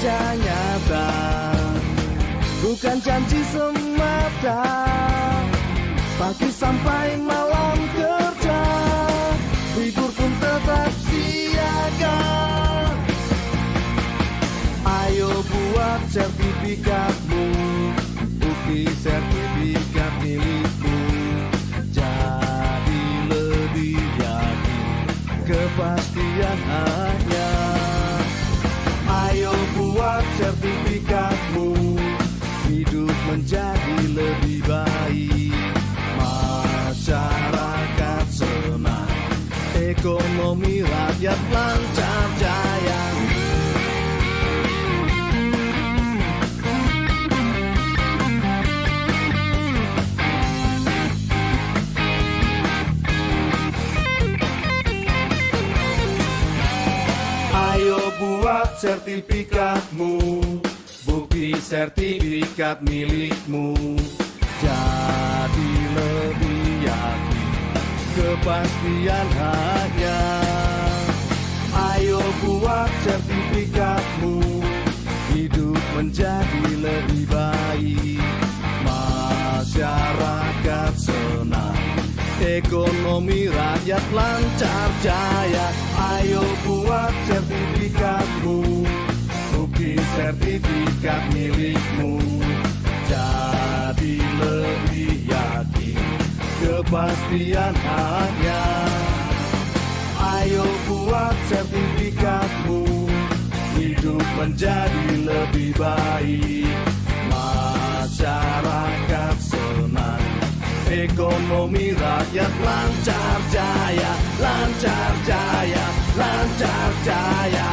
kerja nyata, bukan janji semata. Pagi sampai malam kerja, libur pun tetap siaga. Ayo buat sertifikatmu, bukti sertifikat milikmu. Jadi lebih yakin kepastian hanya. Ayo buat sertifikatmu, hidup menjadi lebih baik. Masyarakat senang, ekonomi rakyat lancar jaya. Ayo buat sertifikatmu, bukti sertifikat milikmu. Jadi lebih yakin kepastian hanya. Ayo buat sertifikatmu, hidup menjadi lebih baik. Masyarakat senang, ekonomi rakyat lancar jaya. Ayo buat sertifikatmu, bukti sertifikat milikmu. Jadi lebih yakin kepastian hanya. Ayo buat sertifikatmu, hidup menjadi lebih baik. Masyarakat senang, ekonomi rakyat lancar jaya, lancar jaya, lancar jaya.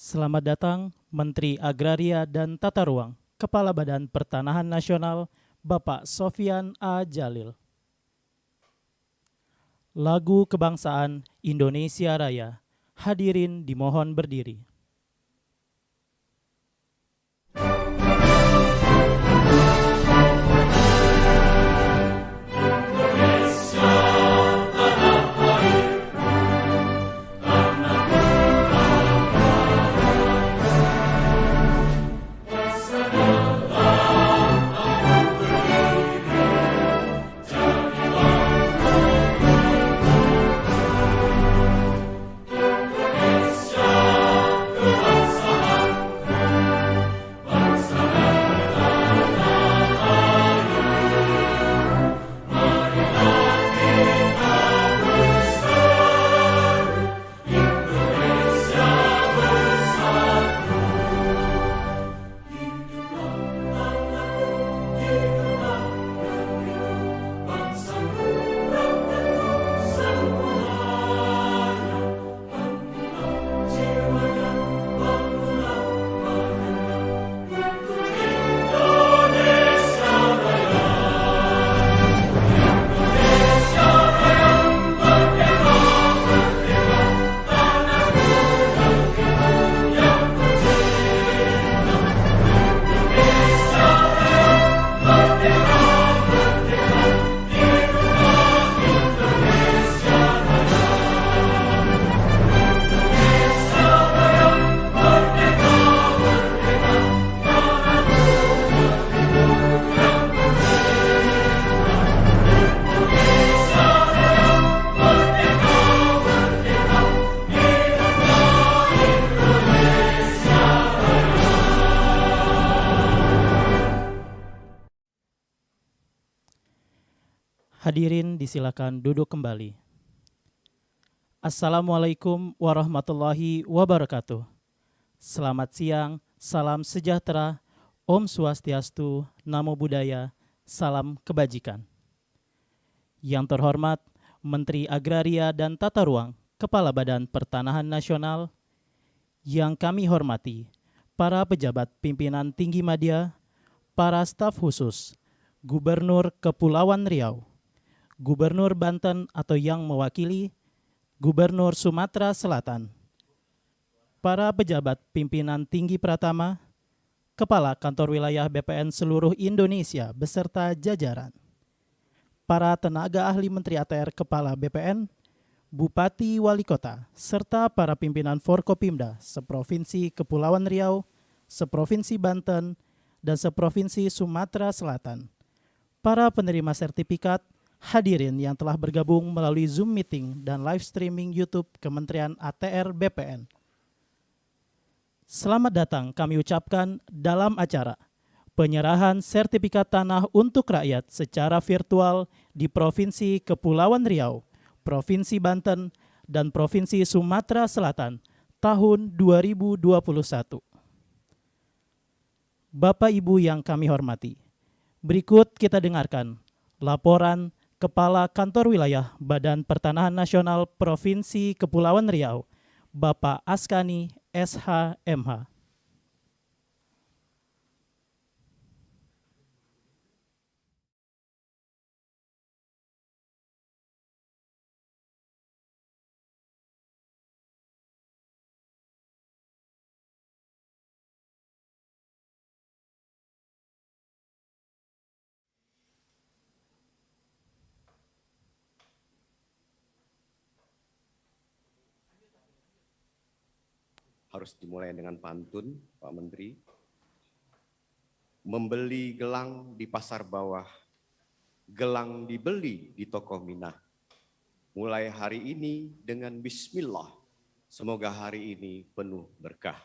Selamat datang Menteri Agraria dan Tata Ruang, Kepala Badan Pertanahan Nasional, Bapak Sofyan A. Djalil. Lagu Kebangsaan Indonesia Raya. Hadirin dimohon berdiri. Hadirin disilakan duduk kembali. Assalamualaikum warahmatullahi wabarakatuh. Selamat siang, salam sejahtera, Om Swastiastu, Namo Buddhaya, salam kebajikan. Yang terhormat Menteri Agraria dan Tata Ruang, Kepala Badan Pertanahan Nasional, yang kami hormati, para pejabat pimpinan tinggi media, para staf khusus, Gubernur Kepulauan Riau, Gubernur Banten atau yang mewakili, Gubernur Sumatera Selatan, para pejabat pimpinan tinggi Pratama, Kepala Kantor Wilayah BPN seluruh Indonesia beserta jajaran, para tenaga ahli Menteri ATR Kepala BPN, Bupati Wali Kota, serta para pimpinan Forkopimda seprovinsi Kepulauan Riau, seprovinsi Banten, dan seprovinsi Sumatera Selatan, para penerima sertifikat, hadirin yang telah bergabung melalui Zoom meeting dan live streaming YouTube Kementerian ATR BPN. Selamat datang kami ucapkan dalam acara penyerahan sertifikat tanah untuk rakyat secara virtual di Provinsi Kepulauan Riau, Provinsi Banten, dan Provinsi Sumatera Selatan tahun 2021. Bapak Ibu yang kami hormati, berikut kita dengarkan laporan Kepala Kantor Wilayah Badan Pertanahan Nasional Provinsi Kepulauan Riau, Bapak Askani SH.MH. Harus dimulai dengan pantun, Pak Menteri. Membeli gelang di pasar bawah, gelang dibeli di toko Minah. Mulai hari ini dengan bismillah, semoga hari ini penuh berkah.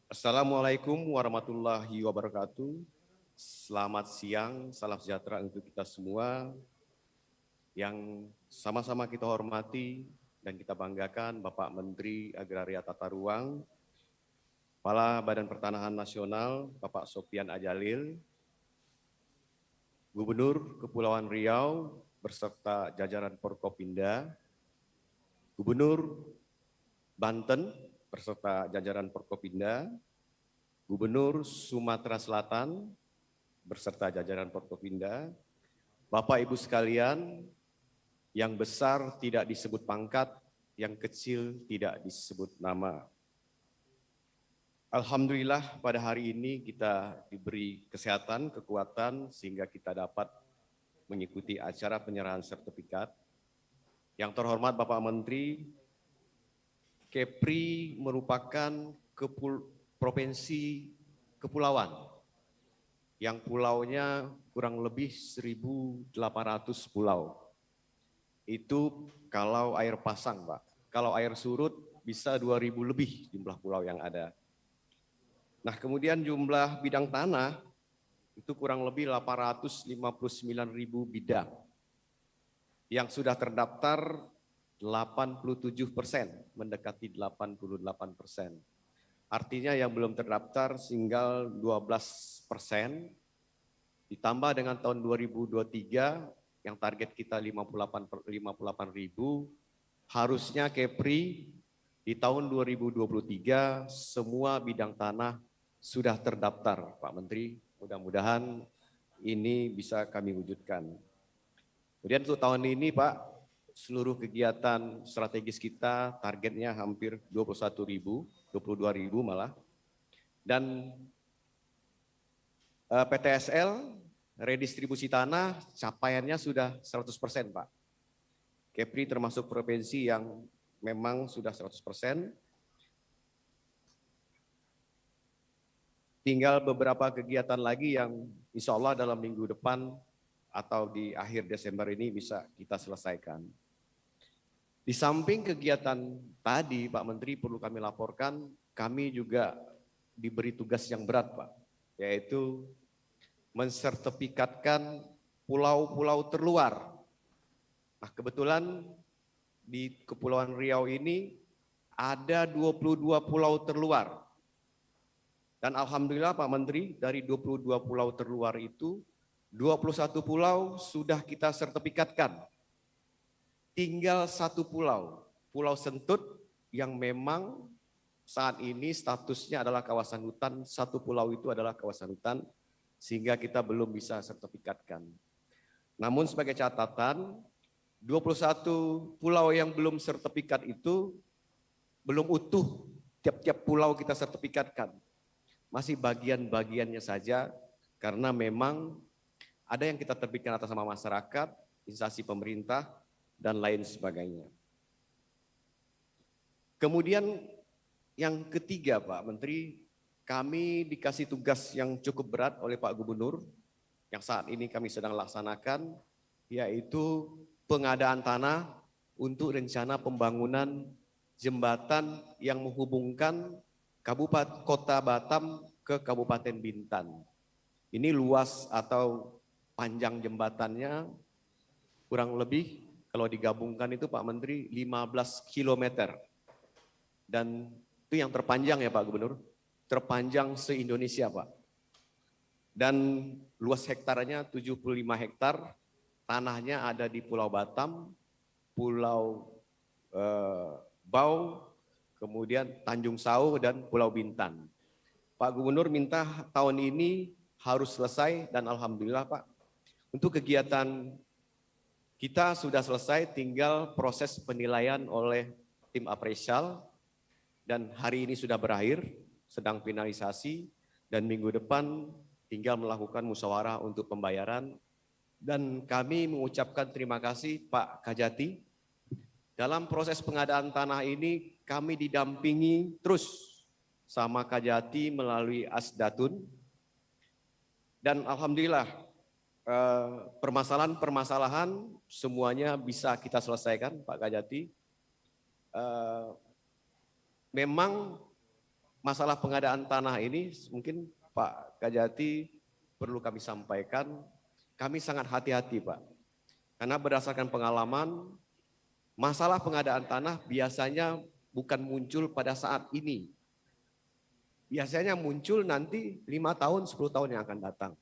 Assalamualaikum warahmatullahi wabarakatuh. Selamat siang, salam sejahtera untuk kita semua. Yang sama-sama kita hormati dan kita banggakan Bapak Menteri Agraria Tata Ruang, Kepala Badan Pertanahan Nasional Bapak Sofyan Adjalil, Gubernur Kepulauan Riau beserta jajaran Forkopimda, Gubernur Banten beserta jajaran Forkopimda, Gubernur Sumatera Selatan beserta jajaran Forkopimda, Bapak Ibu sekalian, yang besar tidak disebut pangkat, yang kecil tidak disebut nama. Alhamdulillah pada hari ini kita diberi kesehatan, kekuatan, sehingga kita dapat mengikuti acara penyerahan sertifikat. Yang terhormat Bapak Menteri, Kepri merupakan provinsi kepulauan, yang pulaunya kurang lebih 1.800 pulau. Itu kalau air pasang, Pak. Kalau air surut bisa 2.000 lebih jumlah pulau yang ada. Nah, kemudian jumlah bidang tanah itu kurang lebih 859.000 bidang. Yang sudah terdaftar 87%, mendekati 88%. Artinya yang belum terdaftar tinggal 12%, ditambah dengan tahun 2023, yang target kita 58.000, harusnya Kepri di tahun 2023 semua bidang tanah sudah terdaftar, Pak Menteri. Mudah-mudahan ini bisa kami wujudkan. Kemudian untuk tahun ini, Pak, seluruh kegiatan strategis kita targetnya hampir 21.000, 22.000 malah. Dan PTSL redistribusi tanah capaiannya sudah 100%, Pak. Kepri termasuk provinsi yang memang sudah 100%. Tinggal beberapa kegiatan lagi yang insya Allah dalam minggu depan atau di akhir Desember ini bisa kita selesaikan. Di samping kegiatan tadi, Pak Menteri, perlu kami laporkan, kami juga diberi tugas yang berat, Pak, yaitu mensertifikatkan pulau-pulau terluar. Nah, kebetulan di Kepulauan Riau ini ada 22 pulau terluar. Dan alhamdulillah Pak Menteri, dari 22 pulau terluar itu 21 pulau sudah kita sertifikatkan. Tinggal 1 pulau, Pulau Sentut, yang memang saat ini statusnya adalah kawasan hutan. 1 pulau itu adalah kawasan hutan, sehingga kita belum bisa sertifikatkan. Namun sebagai catatan, 21 pulau yang belum sertifikat itu belum utuh tiap-tiap pulau kita sertifikatkan. Masih bagian-bagiannya saja, karena memang ada yang kita terbitkan atas nama masyarakat, instansi pemerintah, dan lain sebagainya. Kemudian yang ketiga, Pak Menteri, kami dikasih tugas yang cukup berat oleh Pak Gubernur, yang saat ini kami sedang laksanakan, yaitu pengadaan tanah untuk rencana pembangunan jembatan yang menghubungkan Kabupaten Kota Batam ke Kabupaten Bintan. Ini luas atau panjang jembatannya kurang lebih kalau digabungkan itu Pak Menteri 15 km. Dan itu yang terpanjang ya Pak Gubernur, terpanjang se-Indonesia Pak. Dan luas hektarnya 75 hektar, tanahnya ada di Pulau Batam, Pulau Bau, kemudian Tanjung Sau dan Pulau Bintan. Pak Gubernur minta tahun ini harus selesai dan alhamdulillah Pak, untuk kegiatan kita sudah selesai, tinggal proses penilaian oleh tim apresial dan hari ini sudah berakhir, sedang finalisasi dan minggu depan tinggal melakukan musyawarah untuk pembayaran. Dan kami mengucapkan terima kasih Pak Kajati. Dalam proses pengadaan tanah ini kami didampingi terus sama Kajati melalui Asdatun. Dan alhamdulillah permasalahan-permasalahan semuanya bisa kita selesaikan Pak Kajati. Memang masalah pengadaan tanah ini mungkin Pak Kajati perlu kami sampaikan, kami sangat hati-hati Pak. Karena berdasarkan pengalaman, masalah pengadaan tanah biasanya bukan muncul pada saat ini. Biasanya muncul nanti 5 tahun, 10 tahun yang akan datang.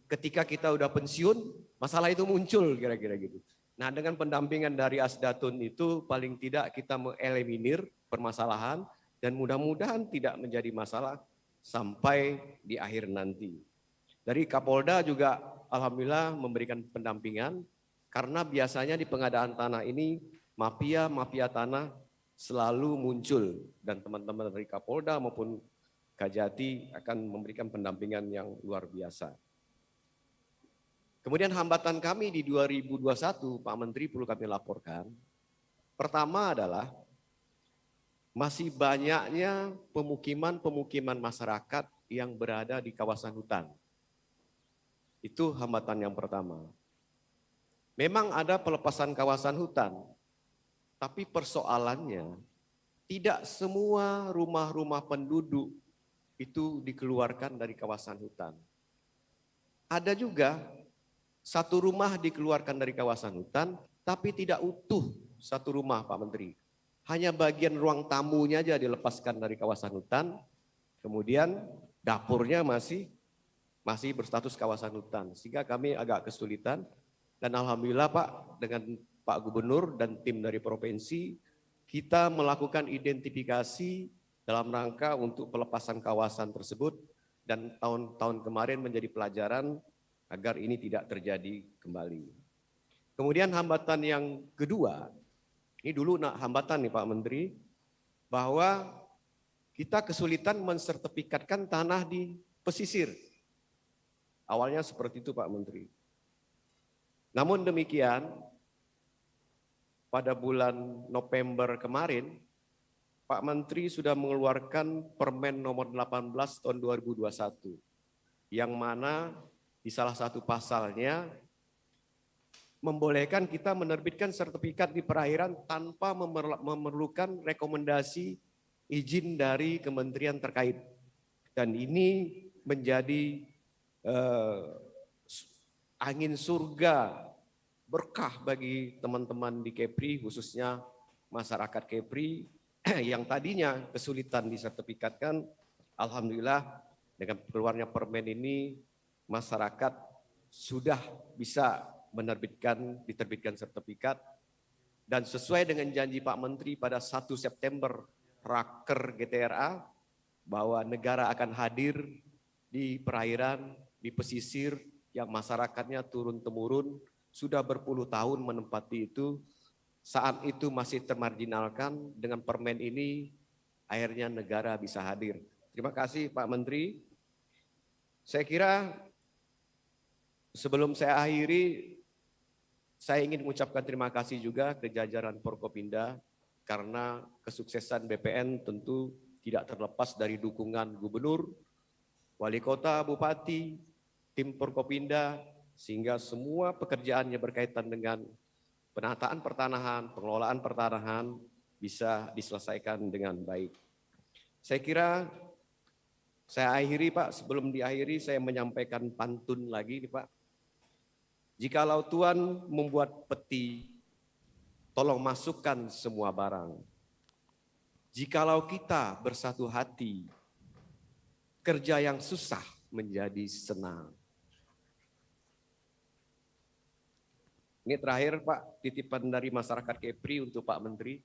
Ketika kita udah pensiun, masalah itu muncul kira-kira gitu. Nah dengan pendampingan dari Asdatun itu paling tidak kita mengeliminir permasalahan dan mudah-mudahan tidak menjadi masalah sampai di akhir nanti. Dari Kapolda juga alhamdulillah memberikan pendampingan karena biasanya di pengadaan tanah ini mafia tanah selalu muncul dan teman-teman dari Kapolda maupun Kajati akan memberikan pendampingan yang luar biasa. Kemudian hambatan kami di 2021 Pak Menteri perlu kami laporkan. Pertama adalah masih banyaknya pemukiman masyarakat yang berada di kawasan hutan. Itu hambatan yang pertama. Memang ada pelepasan kawasan hutan, tapi persoalannya tidak semua rumah-rumah penduduk itu dikeluarkan dari kawasan hutan. Ada juga satu rumah dikeluarkan dari kawasan hutan, tapi tidak utuh satu rumah Pak Menteri. Hanya bagian ruang tamunya aja dilepaskan dari kawasan hutan, kemudian dapurnya masih berstatus kawasan hutan. Sehingga kami agak kesulitan dan alhamdulillah Pak dengan Pak Gubernur dan tim dari provinsi, kita melakukan identifikasi dalam rangka untuk pelepasan kawasan tersebut dan tahun-tahun kemarin menjadi pelajaran agar ini tidak terjadi kembali. Kemudian hambatan yang kedua, ini dulu hambatan nih Pak Menteri, bahwa kita kesulitan mensertifikatkan tanah di pesisir. Awalnya seperti itu Pak Menteri. Namun demikian, pada bulan November kemarin, Pak Menteri sudah mengeluarkan Permen nomor 18 tahun 2021, yang mana di salah satu pasalnya membolehkan kita menerbitkan sertifikat di perairan tanpa memerlukan rekomendasi izin dari kementerian terkait. Dan ini menjadi angin surga berkah bagi teman-teman di Kepri, khususnya masyarakat Kepri yang tadinya kesulitan disertifikatkan. Alhamdulillah dengan keluarnya permen ini masyarakat sudah bisa diterbitkan sertifikat, dan sesuai dengan janji Pak Menteri pada 1 September Raker GTRA bahwa negara akan hadir di perairan, di pesisir yang masyarakatnya turun-temurun sudah berpuluh tahun menempati itu. Saat itu masih termarginalkan, dengan permen ini akhirnya negara bisa hadir. Terima kasih Pak Menteri. Saya kira sebelum saya akhiri, saya ingin mengucapkan terima kasih juga ke jajaran Forkopimda karena kesuksesan BPN tentu tidak terlepas dari dukungan gubernur, wali kota, bupati, tim Forkopimda, sehingga semua pekerjaan yang berkaitan dengan penataan pertanahan, pengelolaan pertanahan bisa diselesaikan dengan baik. Saya kira saya akhiri Pak, sebelum diakhiri saya menyampaikan pantun lagi nih Pak. Jikalau Tuhan membuat peti, tolong masukkan semua barang. Jikalau kita bersatu hati, kerja yang susah menjadi senang. Ini terakhir Pak, titipan dari masyarakat Kepri untuk Pak Menteri.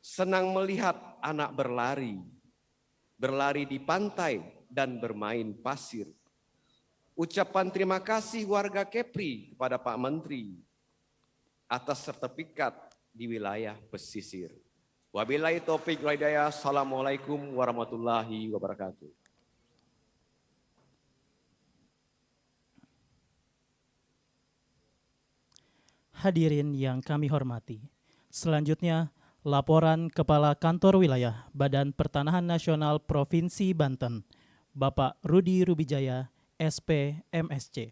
Senang melihat anak berlari di pantai dan bermain pasir. Ucapan terima kasih warga Kepri kepada Pak Menteri atas sertifikat di wilayah pesisir. Wabillahi taufiq wal hidayah. Assalamualaikum warahmatullahi wabarakatuh. Hadirin yang kami hormati, selanjutnya laporan Kepala Kantor Wilayah Badan Pertanahan Nasional Provinsi Banten, Bapak Rudi Rubijaya, SP, MSC.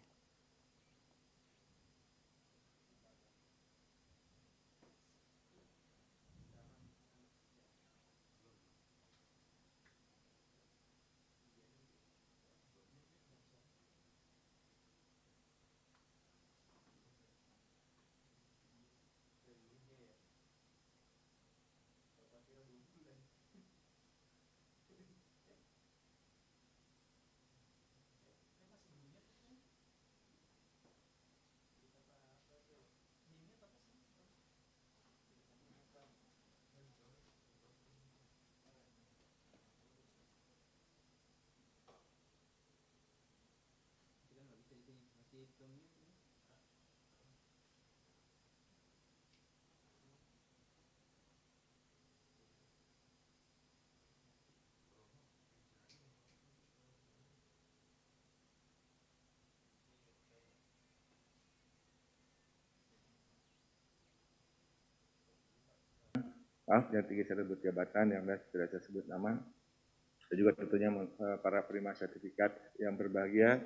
Maaf, yang tinggi saya sebut jabatan, yang tidak saya sebut nama, dan juga tentunya para penerima sertifikat yang berbahagia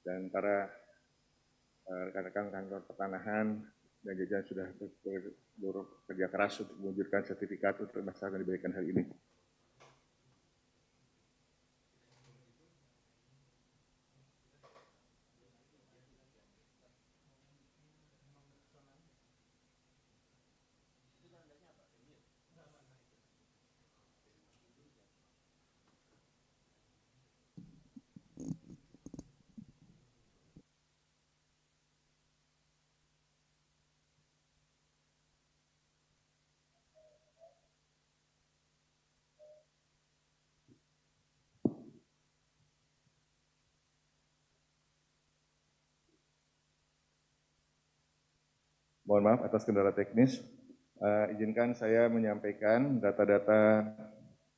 dan para rekan-rekan kantor pertanahan dan jajaran sudah bekerja keras untuk mewujudkan sertifikat untuk masyarakat yang diberikan hari ini. Mohon maaf atas kendala teknis. Izinkan saya menyampaikan data-data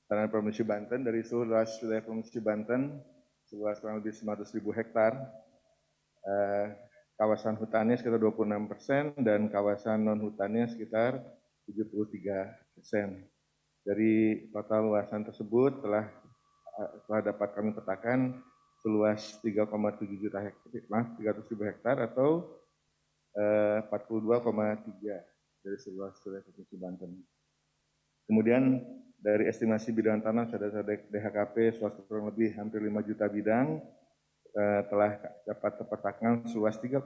tanaman provinsi Banten dari seluruh luas wilayah provinsi Banten, seluas kurang lebih 900.000 hektar. Kawasan hutannya sekitar 26% dan kawasan non-hutannya sekitar 73%. Dari total luasan tersebut telah dapat kami petakan seluas 3,7 juta hektar, 300.000 hektar atau 42,3 dari seluas wilayah provinsi Banten. Kemudian dari estimasi bidang tanah sadar DHKP swasta kurang lebih hampir 5 juta bidang telah dapat terpetakan seluas 3,5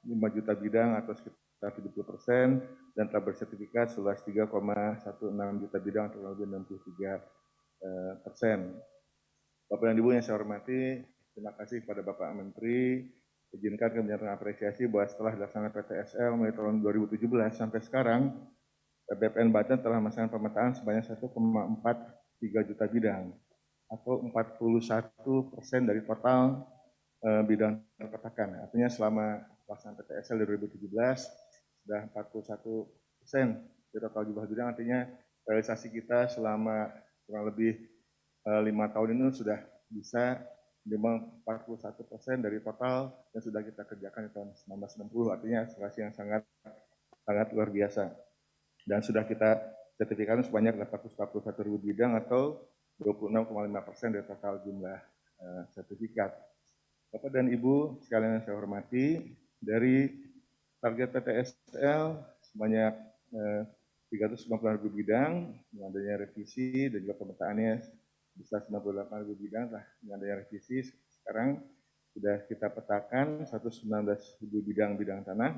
juta bidang atau sekitar 70% dan telah bersertifikat seluas 3,16 juta bidang atau lebih 63%. Bapak dan Ibu yang saya hormati, terima kasih kepada Bapak Menteri izinkan kami mengapresiasi bahwa setelah dilaksanakan PTSL mulai tahun 2017 sampai sekarang, BPN Banten telah melaksanakan pemetaan sebanyak 1,43 juta bidang atau 41% dari total bidang terpetakan. Artinya selama pelaksanaan PTSL di 2017 sudah 41% dari total jumlah bidang, artinya realisasi kita selama kurang lebih 5 tahun ini sudah bisa memang 41% dari total yang sudah kita kerjakan di tahun 1960, artinya akselerasi yang sangat luar biasa. Dan sudah kita sertifikasi sebanyak 841.000 bidang atau 26,5% dari total jumlah sertifikat. Bapak dan Ibu sekalian yang saya hormati, dari target PTSL sebanyak 390.000 bidang, dengan adanya revisi dan juga pemetaannya bisa 98.000 bidang, lah dengan adanya revisi sekarang sudah kita petakan 119.000 bidang tanah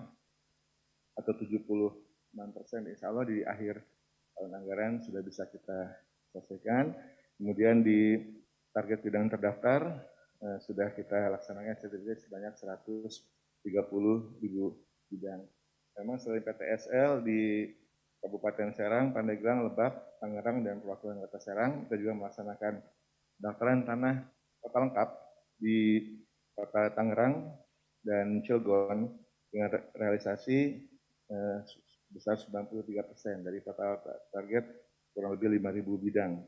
atau 76%. Insya Allah di akhir tahun anggaran sudah bisa kita selesaikan. Kemudian di target bidang terdaftar sudah kita laksanakan sertifikasi sebanyak 130.000 bidang. Memang selain PTSL di Kabupaten Serang, Pandeglang, Lebak, Tangerang, dan Perwakilan Kota Serang, kita juga melaksanakan pendaftaran tanah total lengkap di Kota Tangerang dan Cilegon dengan realisasi besar 93% dari total target kurang lebih 5.000 bidang.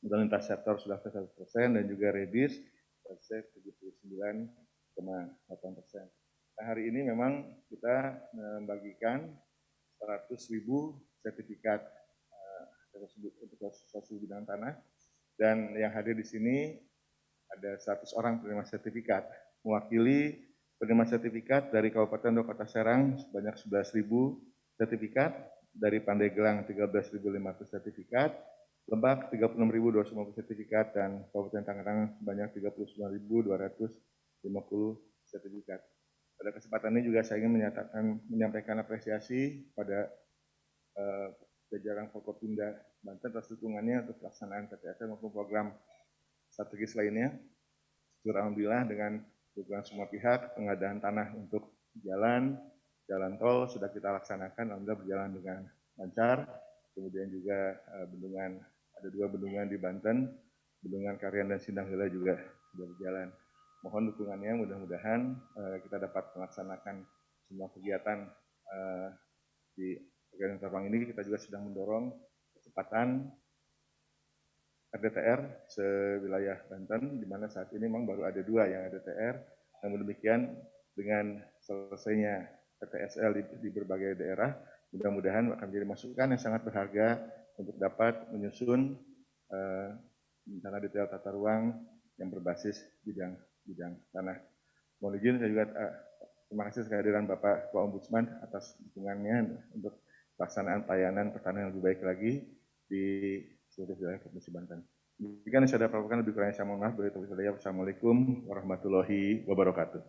Kemudian lintas sektor sudah 100% dan juga rebis 79,8%. Nah, hari ini memang kita membagikan 100.000 sertifikat untuk sosial bidang tanah, dan yang hadir di sini ada 100 orang penerima sertifikat, mewakili penerima sertifikat dari Kabupaten dan Kota Serang sebanyak 11.000 sertifikat, dari Pandeglang 13.500 sertifikat, Lebak 36.250 sertifikat, dan Kabupaten Tangerang sebanyak 39.250 sertifikat. Pada kesempatan ini juga saya ingin menyampaikan apresiasi pada jajaran Forkopimda Banten atas dukungannya untuk pelaksanaan PTSL maupun program strategis lainnya. Alhamdulillah dengan dukungan semua pihak, pengadaan tanah untuk jalan tol sudah kita laksanakan, alhamdulillah berjalan dengan lancar. Kemudian juga bendungan, ada 2 bendungan di Banten, Bendungan Karian dan Sindang Hela juga sudah berjalan. Mohon dukungannya, mudah-mudahan kita dapat melaksanakan semua kegiatan di kegiatan terbang ini. Kita juga sedang mendorong kecepatan RDTR sewilayah Banten, di mana saat ini memang baru ada 2 yang RDTR. Namun demikian, dengan selesainya PTSL di berbagai daerah, mudah-mudahan akan menjadi masukan yang sangat berharga untuk dapat menyusun rencana detail tata ruang yang berbasis bidang tanah. Mohon izin saya juga terima kasih sekali kehadiran Bapak Ketua Ombudsman atas dukungannya untuk pelaksanaan pelayanan pertanian yang lebih baik lagi di seluruh wilayah Provinsi Banten. Demikian yang saya dapat lebih kurangnya saya mohon maaf. Wassalamualaikum warahmatullahi wabarakatuh.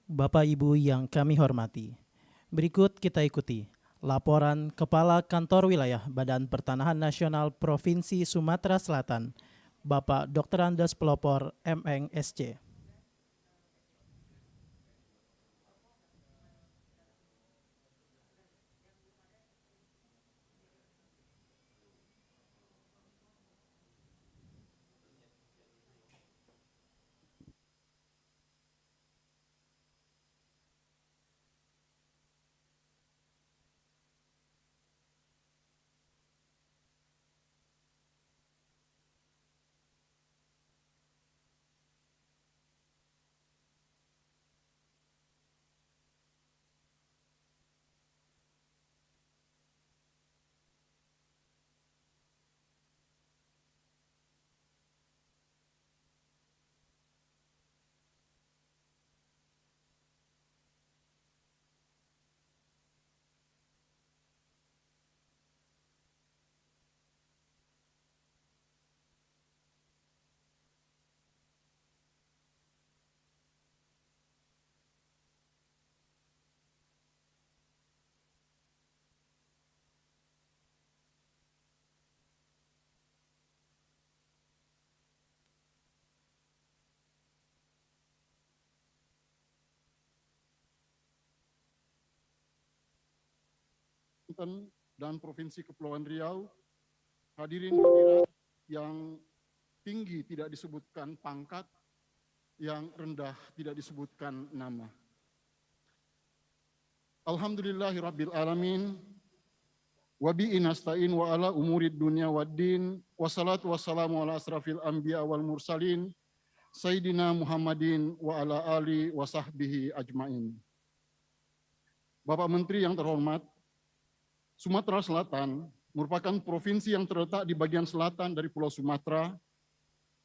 Bapak Ibu yang kami hormati, berikut kita ikuti laporan Kepala Kantor Wilayah Badan Pertanahan Nasional Provinsi Sumatera Selatan, Bapak Dr. Andes Pelopor, MN SC. Banten dan Provinsi Kepulauan Riau, hadirin hadirat yang tinggi tidak disebutkan pangkat, yang rendah tidak disebutkan nama. Alhamdulillahirabbil alamin. Wa bihi nasta'in wa ala umurid dunya waddin. Wassalatu wassalamu ala asrafil anbiya wal mursalin. Sayyidina Muhammadin wa ala ali wa sahbihi ajmain. Bapak Menteri yang terhormat, Sumatera Selatan merupakan provinsi yang terletak di bagian selatan dari Pulau Sumatera.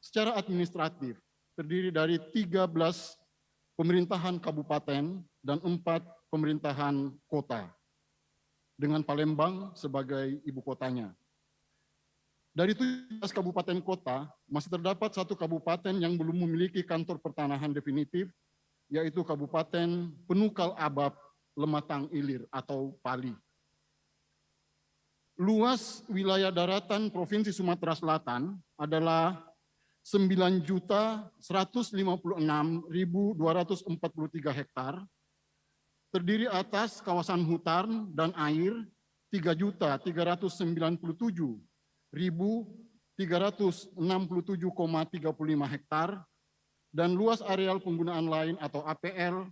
Secara administratif terdiri dari 13 pemerintahan kabupaten dan 4 pemerintahan kota, dengan Palembang sebagai ibu kotanya. Dari 17 kabupaten kota, masih terdapat 1 kabupaten yang belum memiliki kantor pertanahan definitif, yaitu Kabupaten Penukal Abab Lematang Ilir atau Pali. Luas wilayah daratan Provinsi Sumatera Selatan adalah 9.156.243 hektar, terdiri atas kawasan hutan dan air 3.397.367,35 hektar, dan luas areal penggunaan lain atau APL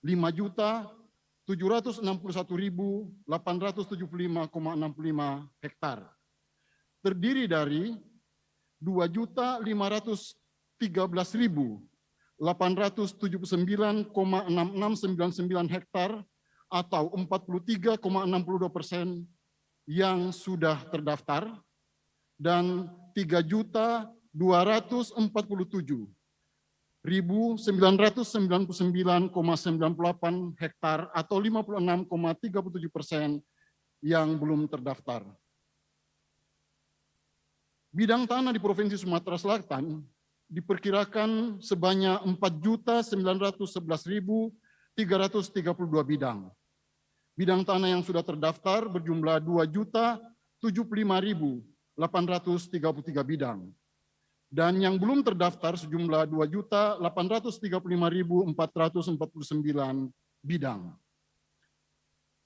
5.761.875,65 hektar, terdiri dari 2.513.879,6699 hektar atau 43,62% yang sudah terdaftar, dan 3.247.999,98 hektar atau 56,37% yang belum terdaftar. Bidang tanah di Provinsi Sumatera Selatan diperkirakan sebanyak 4.911.332 bidang. Bidang tanah yang sudah terdaftar berjumlah 2.075.833 bidang. Dan yang belum terdaftar sejumlah 2.835.449 bidang.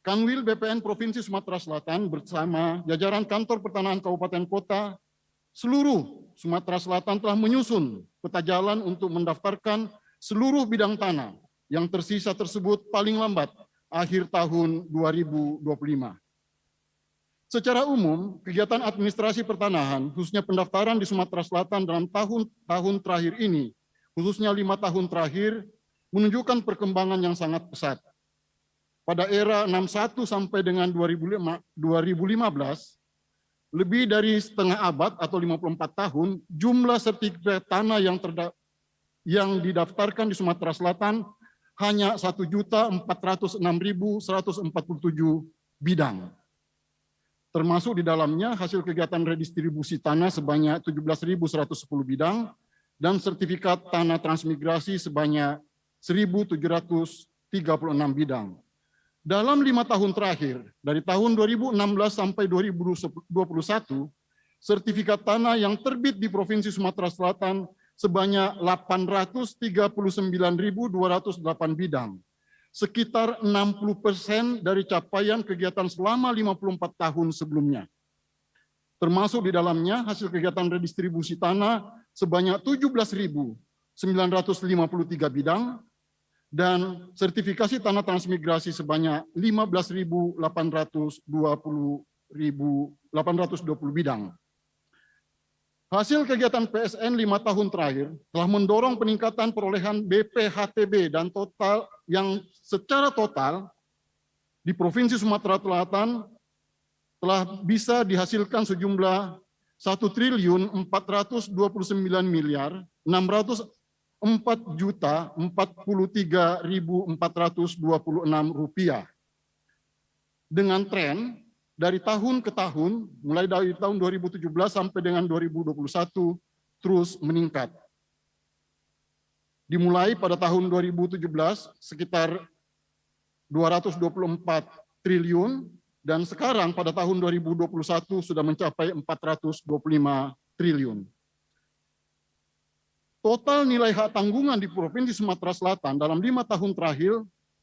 Kanwil BPN Provinsi Sumatera Selatan bersama jajaran kantor pertanahan kabupaten kota seluruh Sumatera Selatan telah menyusun peta jalan untuk mendaftarkan seluruh bidang tanah yang tersisa tersebut paling lambat akhir tahun 2025. Secara umum, kegiatan administrasi pertanahan, khususnya pendaftaran di Sumatera Selatan dalam tahun-tahun terakhir ini, khususnya 5 tahun terakhir, menunjukkan perkembangan yang sangat pesat. Pada era 61 sampai dengan 2015, lebih dari setengah abad atau 54 tahun, jumlah sertifikat tanah yang didaftarkan di Sumatera Selatan hanya 1.406.147 bidang. Termasuk di dalamnya hasil kegiatan redistribusi tanah sebanyak 17.110 bidang dan sertifikat tanah transmigrasi sebanyak 1.736 bidang. Dalam 5 tahun terakhir, dari tahun 2016 sampai 2021, sertifikat tanah yang terbit di Provinsi Sumatera Selatan sebanyak 839.208 bidang, sekitar 60% dari capaian kegiatan selama 54 tahun sebelumnya. Termasuk di dalamnya hasil kegiatan redistribusi tanah sebanyak 17.953 bidang, dan sertifikasi tanah transmigrasi sebanyak 15.820 bidang. Hasil kegiatan PSN 5 tahun terakhir telah mendorong peningkatan perolehan BPHTB dan total yang secara total di Provinsi Sumatera Selatan telah bisa dihasilkan sejumlah 1.429.604.043.426 rupiah. Dengan tren dari tahun ke tahun, mulai dari tahun 2017 sampai dengan 2021 terus meningkat. Dimulai pada tahun 2017 sekitar 224 triliun dan sekarang pada tahun 2021 sudah mencapai 425 triliun. Total nilai hak tanggungan di Provinsi Sumatera Selatan dalam 5 tahun terakhir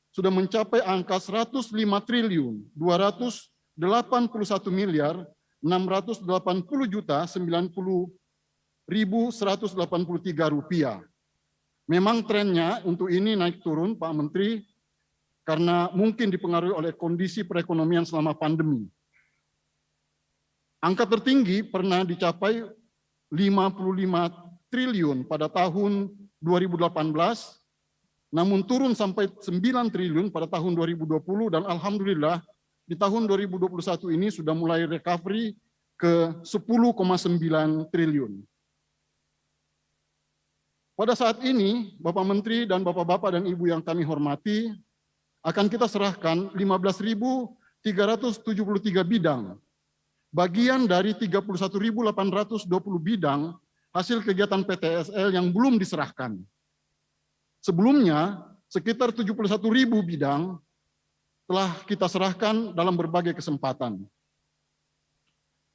sudah mencapai angka 105.228.900 Rp81.980.090.183. Memang trennya untuk ini naik turun, Pak Menteri, karena mungkin dipengaruhi oleh kondisi perekonomian selama pandemi. Angka tertinggi pernah dicapai 55 triliun pada tahun 2018, namun turun sampai 9 triliun pada tahun 2020, dan alhamdulillah di tahun 2021 ini sudah mulai recovery ke 10,9 triliun. Pada saat ini, Bapak Menteri dan Bapak-Bapak dan Ibu yang kami hormati, akan kita serahkan 15.373 bidang, bagian dari 31.820 bidang hasil kegiatan PTSL yang belum diserahkan. Sebelumnya, sekitar 71.000 bidang telah kita serahkan dalam berbagai kesempatan.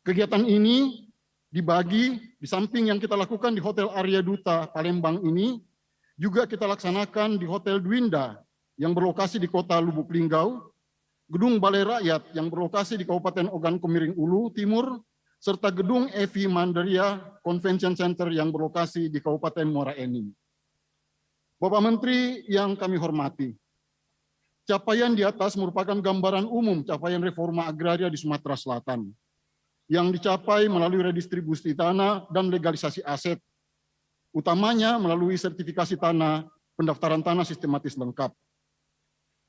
Kegiatan ini dibagi di samping yang kita lakukan di Hotel Arya Duta Palembang ini, juga kita laksanakan di Hotel Dwinda yang berlokasi di Kota Lubuk Linggau, Gedung Balai Rakyat yang berlokasi di Kabupaten Ogan Komering Ulu Timur, serta Gedung Evi Mandaria Convention Center yang berlokasi di Kabupaten Muara Enim. Bapak Menteri yang kami hormati, capaian di atas merupakan gambaran umum capaian reforma agraria di Sumatera Selatan yang dicapai melalui redistribusi tanah dan legalisasi aset, utamanya melalui sertifikasi tanah, pendaftaran tanah sistematis lengkap.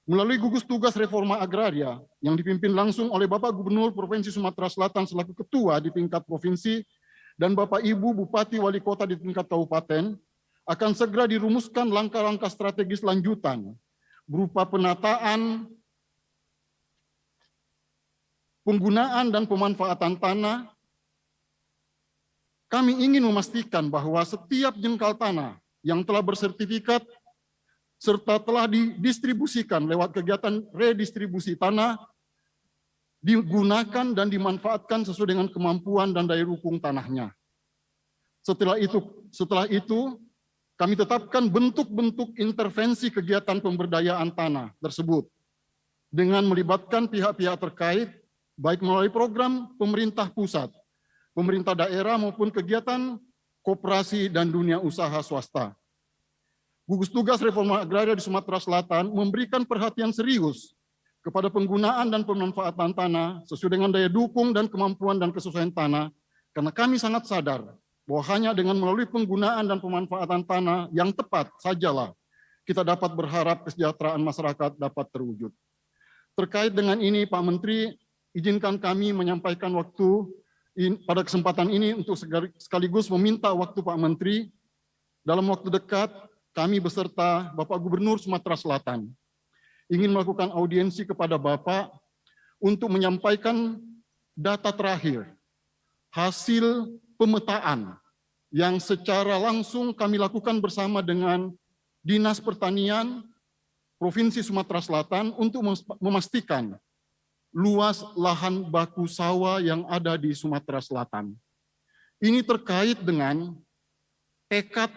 Melalui gugus tugas reforma agraria yang dipimpin langsung oleh Bapak Gubernur Provinsi Sumatera Selatan selaku ketua di tingkat provinsi dan Bapak Ibu Bupati Wali Kota di tingkat kabupaten, akan segera dirumuskan langkah-langkah strategis lanjutan berupa penataan, penggunaan dan pemanfaatan tanah. Kami ingin memastikan bahwa setiap jengkal tanah yang telah bersertifikat serta telah didistribusikan lewat kegiatan redistribusi tanah digunakan dan dimanfaatkan sesuai dengan kemampuan dan daya dukung tanahnya. Setelah itu kami tetapkan bentuk-bentuk intervensi kegiatan pemberdayaan tanah tersebut dengan melibatkan pihak-pihak terkait, baik melalui program pemerintah pusat, pemerintah daerah maupun kegiatan koperasi dan dunia usaha swasta. Gugus tugas reforma agraria di Sumatera Selatan memberikan perhatian serius kepada penggunaan dan pemanfaatan tanah sesuai dengan daya dukung dan kemampuan dan kesesuaian tanah, karena kami sangat sadar bahwa hanya dengan melalui penggunaan dan pemanfaatan tanah yang tepat sajalah kita dapat berharap kesejahteraan masyarakat dapat terwujud. Terkait dengan ini, Pak Menteri, izinkan kami menyampaikan pada kesempatan ini untuk sekaligus meminta waktu Pak Menteri. Dalam waktu dekat, kami beserta Bapak Gubernur Sumatera Selatan ingin melakukan audiensi kepada Bapak untuk menyampaikan data terakhir, hasil pemetaan yang secara langsung kami lakukan bersama dengan Dinas Pertanian Provinsi Sumatera Selatan untuk memastikan luas lahan baku sawah yang ada di Sumatera Selatan. Ini terkait dengan tekad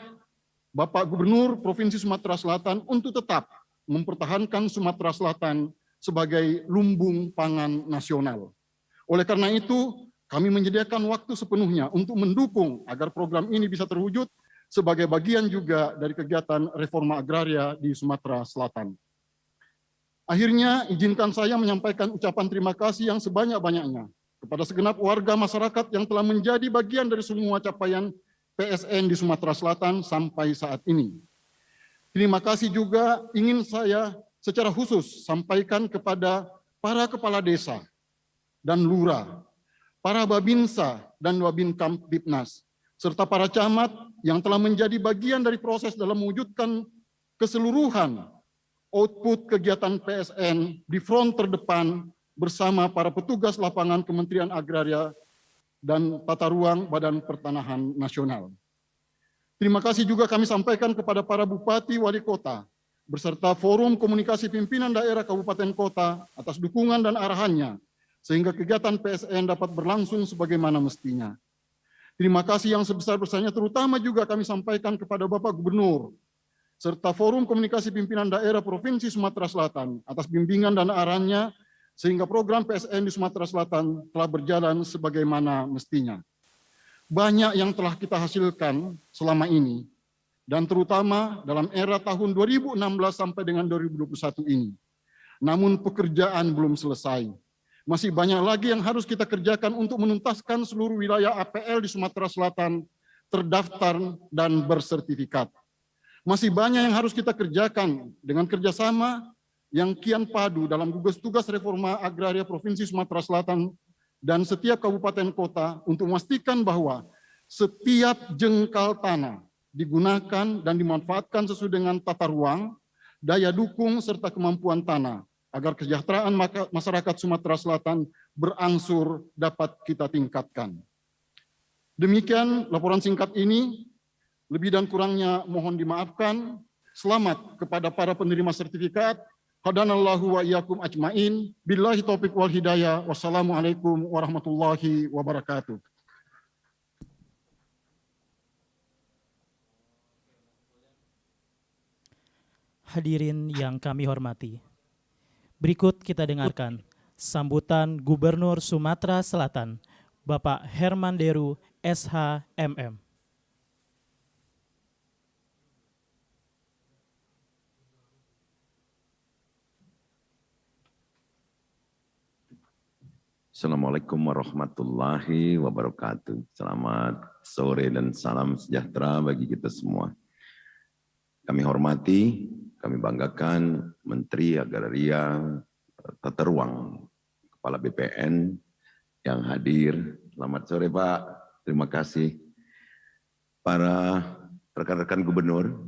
Bapak Gubernur Provinsi Sumatera Selatan untuk tetap mempertahankan Sumatera Selatan sebagai lumbung pangan nasional. Oleh karena itu, kami menyediakan waktu sepenuhnya untuk mendukung agar program ini bisa terwujud sebagai bagian juga dari kegiatan reforma agraria di Sumatera Selatan. Akhirnya, izinkan saya menyampaikan ucapan terima kasih yang sebanyak-banyaknya kepada segenap warga masyarakat yang telah menjadi bagian dari semua capaian PSN di Sumatera Selatan sampai saat ini. Terima kasih juga ingin saya secara khusus sampaikan kepada para kepala desa dan lurah, para babinsa dan babinkamp Dipnas, serta para camat yang telah menjadi bagian dari proses dalam mewujudkan keseluruhan output kegiatan PSN di front terdepan bersama para petugas lapangan Kementerian Agraria dan Tata Ruang Badan Pertanahan Nasional. Terima kasih juga kami sampaikan kepada para bupati wali kota beserta Forum Komunikasi Pimpinan Daerah Kabupaten Kota atas dukungan dan arahannya sehingga kegiatan PSN dapat berlangsung sebagaimana mestinya. Terima kasih yang sebesar-besarnya terutama juga kami sampaikan kepada Bapak Gubernur serta Forum Komunikasi Pimpinan Daerah Provinsi Sumatera Selatan atas bimbingan dan arahannya sehingga program PSN di Sumatera Selatan telah berjalan sebagaimana mestinya. Banyak yang telah kita hasilkan selama ini, dan terutama dalam era tahun 2016 sampai dengan 2021 ini. Namun pekerjaan belum selesai. Masih banyak lagi yang harus kita kerjakan untuk menuntaskan seluruh wilayah APL di Sumatera Selatan terdaftar dan bersertifikat. Masih banyak yang harus kita kerjakan dengan kerjasama yang kian padu dalam gugus tugas reforma agraria Provinsi Sumatera Selatan dan setiap kabupaten kota untuk memastikan bahwa setiap jengkal tanah digunakan dan dimanfaatkan sesuai dengan tata ruang, daya dukung, serta kemampuan tanah, agar kesejahteraan masyarakat Sumatera Selatan berangsur dapat kita tingkatkan. Demikian laporan singkat ini, lebih dan kurangnya mohon dimaafkan. Selamat kepada para penerima sertifikat. Hadanallahu wa iyyakum ajmain. Billahi taufiq wal hidayah. Wassalamualaikum warahmatullahi wabarakatuh. Hadirin yang kami hormati, berikut kita dengarkan sambutan Gubernur Sumatera Selatan, Bapak Herman Deru, SH, MM. Assalamualaikum warahmatullahi wabarakatuh. Selamat sore dan salam sejahtera bagi kita semua. Kami hormati, kami banggakan Menteri Agraria Tata Ruang, Kepala BPN yang hadir. Selamat sore Pak, terima kasih. Para rekan-rekan Gubernur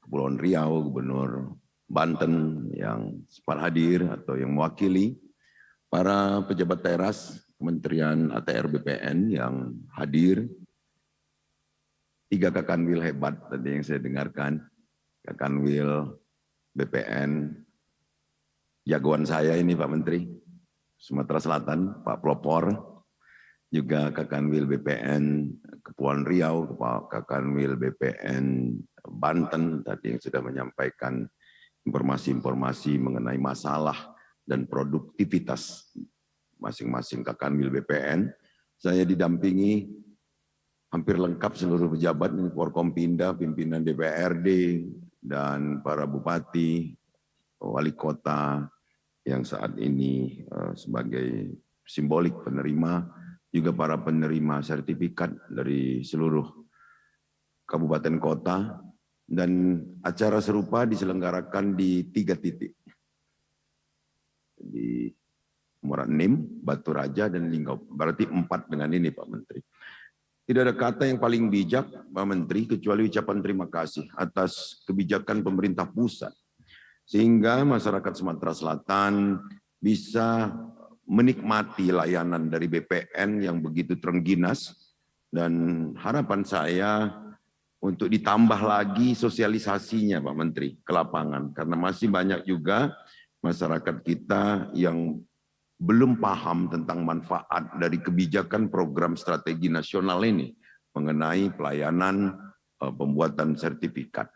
Kepulauan Riau, Gubernur Banten yang sempat hadir atau yang mewakili, para pejabat teras Kementerian ATR BPN yang hadir, 3 Kakanwil hebat tadi yang saya dengarkan, Kakanwil BPN, jagoan saya ini Pak Menteri, Sumatera Selatan, Pak Pelopor, juga Kakanwil BPN Kepulauan Riau, Kakanwil BPN Banten tadi yang sudah menyampaikan informasi-informasi mengenai masalah dan produktivitas masing-masing Kakanwil BPN. Saya didampingi hampir lengkap seluruh pejabat, Forkompinda, pimpinan DPRD, dan para bupati, wali kota yang saat ini sebagai simbolik penerima, juga para penerima sertifikat dari seluruh kabupaten kota, dan acara serupa diselenggarakan di 3 titik. Di Moranim, Batu Raja, dan Linggau. Berarti 4 dengan ini Pak Menteri. Tidak ada kata yang paling bijak Pak Menteri kecuali ucapan terima kasih atas kebijakan pemerintah pusat. Sehingga masyarakat Sumatera Selatan bisa menikmati layanan dari BPN yang begitu terengginas. Dan harapan saya untuk ditambah lagi sosialisasinya Pak Menteri ke lapangan. Karena masih banyak juga masyarakat kita yang belum paham tentang manfaat dari kebijakan program strategi nasional ini mengenai pelayanan pembuatan sertifikat.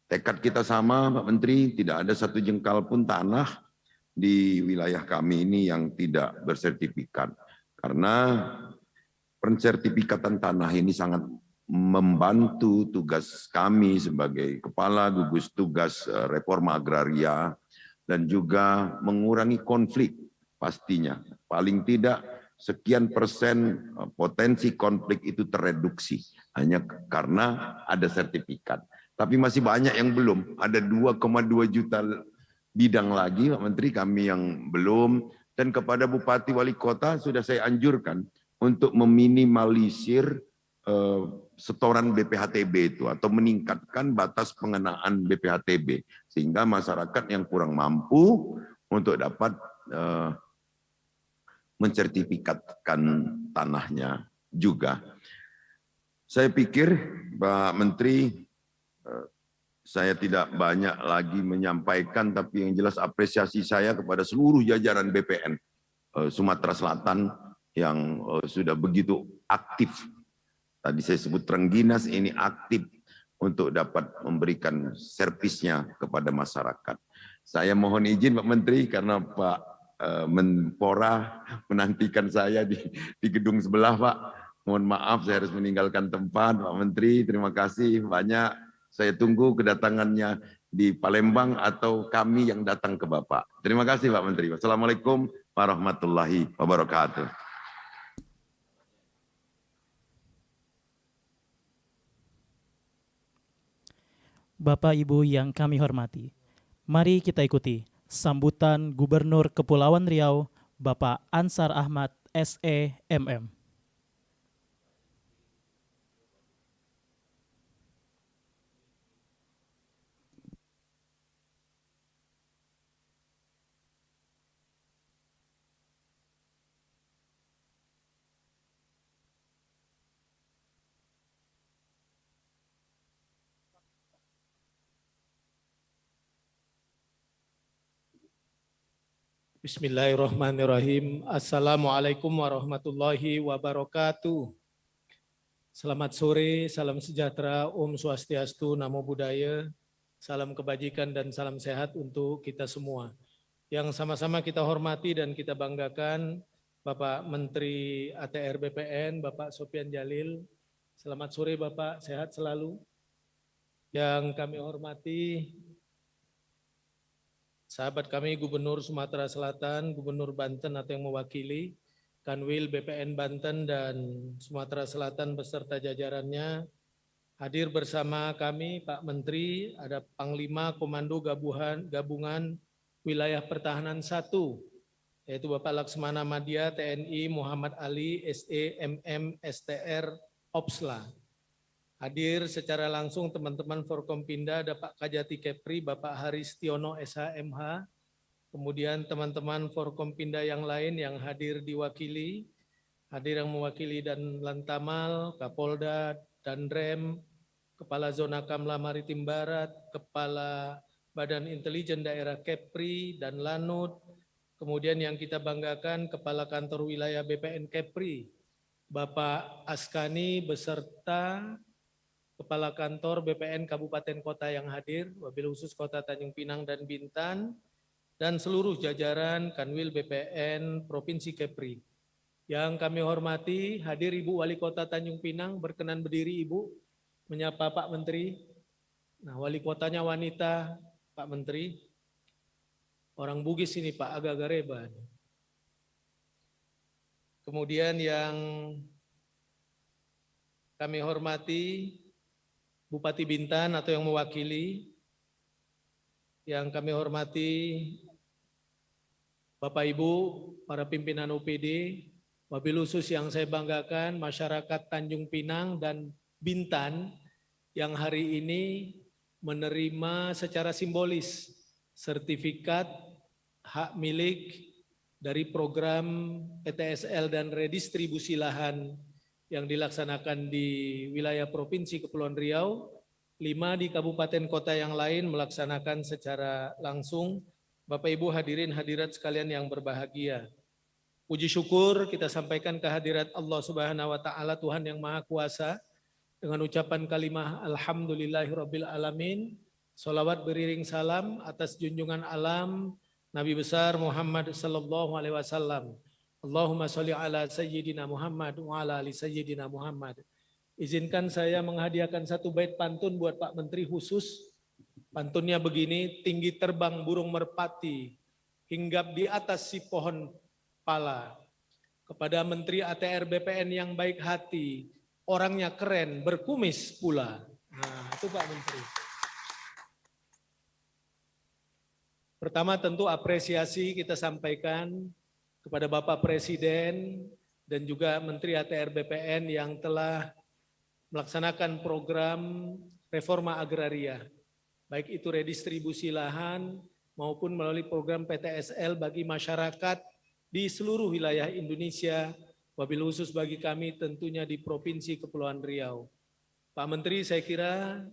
Tekad kita sama Pak Menteri, tidak ada satu jengkal pun tanah di wilayah kami ini yang tidak bersertifikat. Karena pensertifikatan tanah ini sangat membantu tugas kami sebagai Kepala Gugus Tugas Reforma Agraria, dan juga mengurangi konflik pastinya. Paling tidak sekian persen potensi konflik itu tereduksi hanya karena ada sertifikat. Tapi masih banyak yang belum. Ada 2,2 juta bidang lagi Pak Menteri kami yang belum. Dan kepada Bupati Wali Kota sudah saya anjurkan untuk meminimalisir setoran BPHTB itu atau meningkatkan batas pengenaan BPHTB sehingga masyarakat yang kurang mampu untuk dapat mensertifikatkan tanahnya juga. Saya pikir Pak Menteri, saya tidak banyak lagi menyampaikan, tapi yang jelas apresiasi saya kepada seluruh jajaran BPN Sumatera Selatan yang sudah begitu aktif. Tadi saya sebut terengginas, ini aktif untuk dapat memberikan servisnya kepada masyarakat. Saya mohon izin Pak Menteri karena Pak Menpora menantikan saya di gedung sebelah, Pak. Mohon maaf saya harus meninggalkan tempat, Pak Menteri. Terima kasih banyak. Saya tunggu kedatangannya di Palembang atau kami yang datang ke Bapak. Terima kasih Pak Menteri. Wassalamualaikum warahmatullahi wabarakatuh. Bapak Ibu yang kami hormati, mari kita ikuti sambutan Gubernur Kepulauan Riau, Bapak Ansar Ahmad SE MM. Bismillahirrahmanirrahim. Assalamualaikum warahmatullahi wabarakatuh. Selamat sore, salam sejahtera, Om Swastiastu, Namo Buddhaya, salam kebajikan dan salam sehat untuk kita semua. Yang sama-sama kita hormati dan kita banggakan, Bapak Menteri ATR BPN, Bapak Sopyan Jalil. Selamat sore Bapak, sehat selalu. Yang kami hormati, sahabat kami Gubernur Sumatera Selatan, Gubernur Banten atau yang mewakili, Kanwil BPN Banten dan Sumatera Selatan beserta jajarannya, hadir bersama kami Pak Menteri, ada Panglima Komando Gabungan Wilayah Pertahanan 1, yaitu Bapak Laksmana Madya TNI Muhammad Ali SE MM STR Opsla. Hadir secara langsung teman-teman Forkompinda, ada Pak Kajati Kepri, Bapak Haris Tiono SHMH, kemudian teman-teman Forkompinda yang lain yang hadir diwakili, hadir yang mewakili dan Lantamal, Kapolda, Danrem, Kepala Zona Kamla Maritim Barat, Kepala Badan Intelijen Daerah Kepri dan Lanut, kemudian yang kita banggakan Kepala Kantor Wilayah BPN Kepri, Bapak Askani beserta Kepala Kantor BPN Kabupaten Kota yang hadir, wabil khusus Kota Tanjung Pinang dan Bintan, dan seluruh jajaran Kanwil BPN Provinsi Kepri. Yang kami hormati, hadir Ibu Wali Kota Tanjung Pinang, berkenan berdiri Ibu, menyapa Pak Menteri. Nah, Wali Kotanya wanita, Pak Menteri. Orang Bugis ini Pak, agak-agak reba. Kemudian yang kami hormati, Bupati Bintan atau yang mewakili, yang kami hormati Bapak Ibu, para pimpinan OPD, wabil khusus yang saya banggakan masyarakat Tanjung Pinang dan Bintan yang hari ini menerima secara simbolis sertifikat hak milik dari program PTSL dan redistribusi lahan yang dilaksanakan di wilayah Provinsi Kepulauan Riau, 5 di kabupaten kota yang lain melaksanakan secara langsung. Bapak Ibu hadirin hadirat sekalian yang berbahagia. Puji syukur kita sampaikan kehadirat Allah Subhanahu wa taala, Tuhan yang Maha Kuasa, dengan ucapan kalimah alhamdulillahirabbil alamin. Sholawat beriring salam atas junjungan alam Nabi besar Muhammad sallallahu alaihi wasallam. Allahumma sholli ala sayyidina Muhammad wa ala ali sayyidina Muhammad. Izinkan saya menghadiahkan satu bait pantun buat Pak Menteri khusus. Pantunnya begini, tinggi terbang burung merpati, hinggap di atas si pohon pala. Kepada Menteri ATR BPN yang baik hati, orangnya keren, berkumis pula. Nah, itu Pak Menteri. Pertama tentu apresiasi kita sampaikan kepada Bapak Presiden dan juga Menteri ATR BPN yang telah melaksanakan program reforma agraria, baik itu redistribusi lahan maupun melalui program PTSL bagi masyarakat di seluruh wilayah Indonesia, wabil khusus bagi kami tentunya di Provinsi Kepulauan Riau. Pak Menteri, saya kira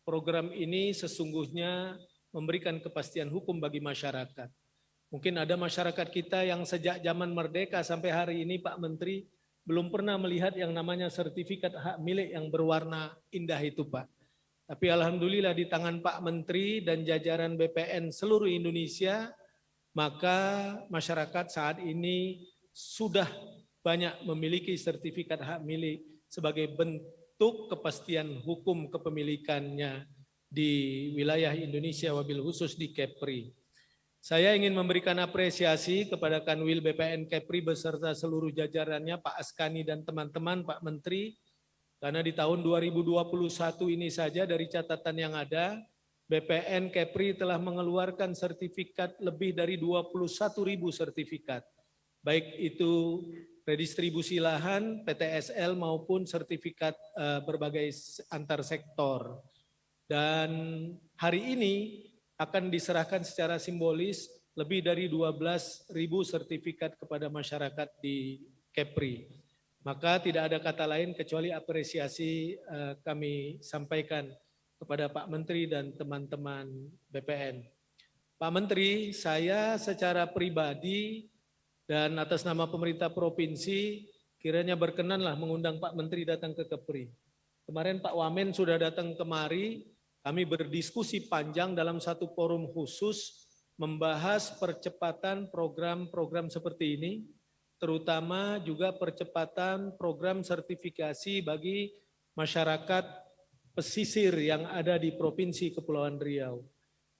program ini sesungguhnya memberikan kepastian hukum bagi masyarakat. Mungkin ada masyarakat kita yang sejak zaman merdeka sampai hari ini Pak Menteri belum pernah melihat yang namanya sertifikat hak milik yang berwarna indah itu Pak. Tapi alhamdulillah di tangan Pak Menteri dan jajaran BPN seluruh Indonesia, maka masyarakat saat ini sudah banyak memiliki sertifikat hak milik sebagai bentuk kepastian hukum kepemilikannya di wilayah Indonesia, wabil khusus di Kepri. Saya ingin memberikan apresiasi kepada Kanwil BPN Kepri beserta seluruh jajarannya, Pak Askani dan teman-teman, Pak Menteri, karena di tahun 2021 ini saja dari catatan yang ada, BPN Kepri telah mengeluarkan sertifikat lebih dari 21.000 sertifikat, baik itu redistribusi lahan, PTSL maupun sertifikat berbagai antar sektor. Dan hari ini akan diserahkan secara simbolis lebih dari 12.000 sertifikat kepada masyarakat di Kepri. Maka tidak ada kata lain kecuali apresiasi kami sampaikan kepada Pak Menteri dan teman-teman BPN. Pak Menteri, saya secara pribadi dan atas nama pemerintah provinsi kiranya berkenanlah mengundang Pak Menteri datang ke Kepri. Kemarin Pak Wamen sudah datang kemari, kami berdiskusi panjang dalam satu forum khusus membahas percepatan program-program seperti ini, terutama juga percepatan program sertifikasi bagi masyarakat pesisir yang ada di Provinsi Kepulauan Riau.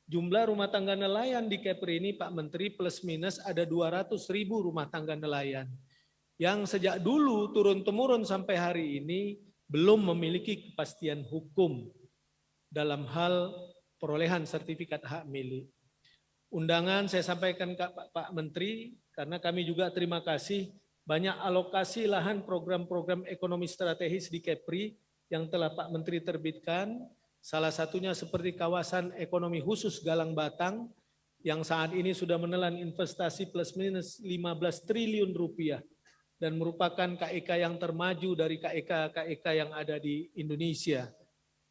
Jumlah rumah tangga nelayan di Kepri ini Pak Menteri plus minus ada 200.000 rumah tangga nelayan yang sejak dulu turun-temurun sampai hari ini belum memiliki kepastian hukum dalam hal perolehan sertifikat hak milik. Undangan saya sampaikan ke Pak Menteri karena kami juga terima kasih banyak alokasi lahan program-program ekonomi strategis di Kepri yang telah Pak Menteri terbitkan, salah satunya seperti kawasan ekonomi khusus Galang Batang yang saat ini sudah menelan investasi plus minus 15 triliun rupiah dan merupakan KEK yang termaju dari KEK yang ada di Indonesia.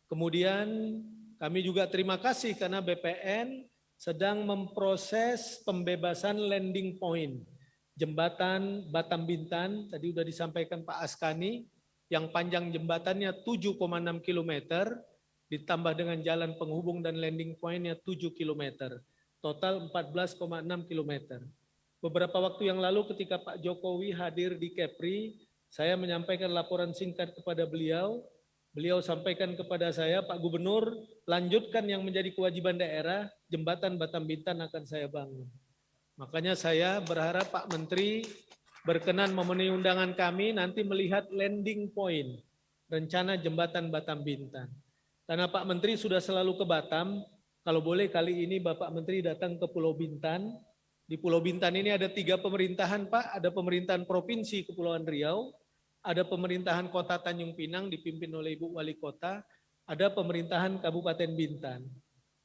Kemudian kami juga terima kasih karena BPN sedang memproses pembebasan landing point jembatan Batam Bintan, tadi sudah disampaikan Pak Askani, yang panjang jembatannya 7,6 km, ditambah dengan jalan penghubung dan landing point-nya 7 km, total 14,6 km. Beberapa waktu yang lalu ketika Pak Jokowi hadir di Kepri, saya menyampaikan laporan singkat kepada beliau, beliau sampaikan kepada saya, Pak Gubernur, lanjutkan yang menjadi kewajiban daerah, jembatan Batam Bintan akan saya bangun. Makanya saya berharap Pak Menteri berkenan memenuhi undangan kami nanti melihat landing point rencana jembatan Batam Bintan. Karena Pak Menteri sudah selalu ke Batam, kalau boleh kali ini Bapak Menteri datang ke Pulau Bintan. Di Pulau Bintan ini ada 3 pemerintahan Pak, ada pemerintahan Provinsi Kepulauan Riau, ada pemerintahan Kota Tanjung Pinang dipimpin oleh Ibu Wali Kota, ada pemerintahan Kabupaten Bintan.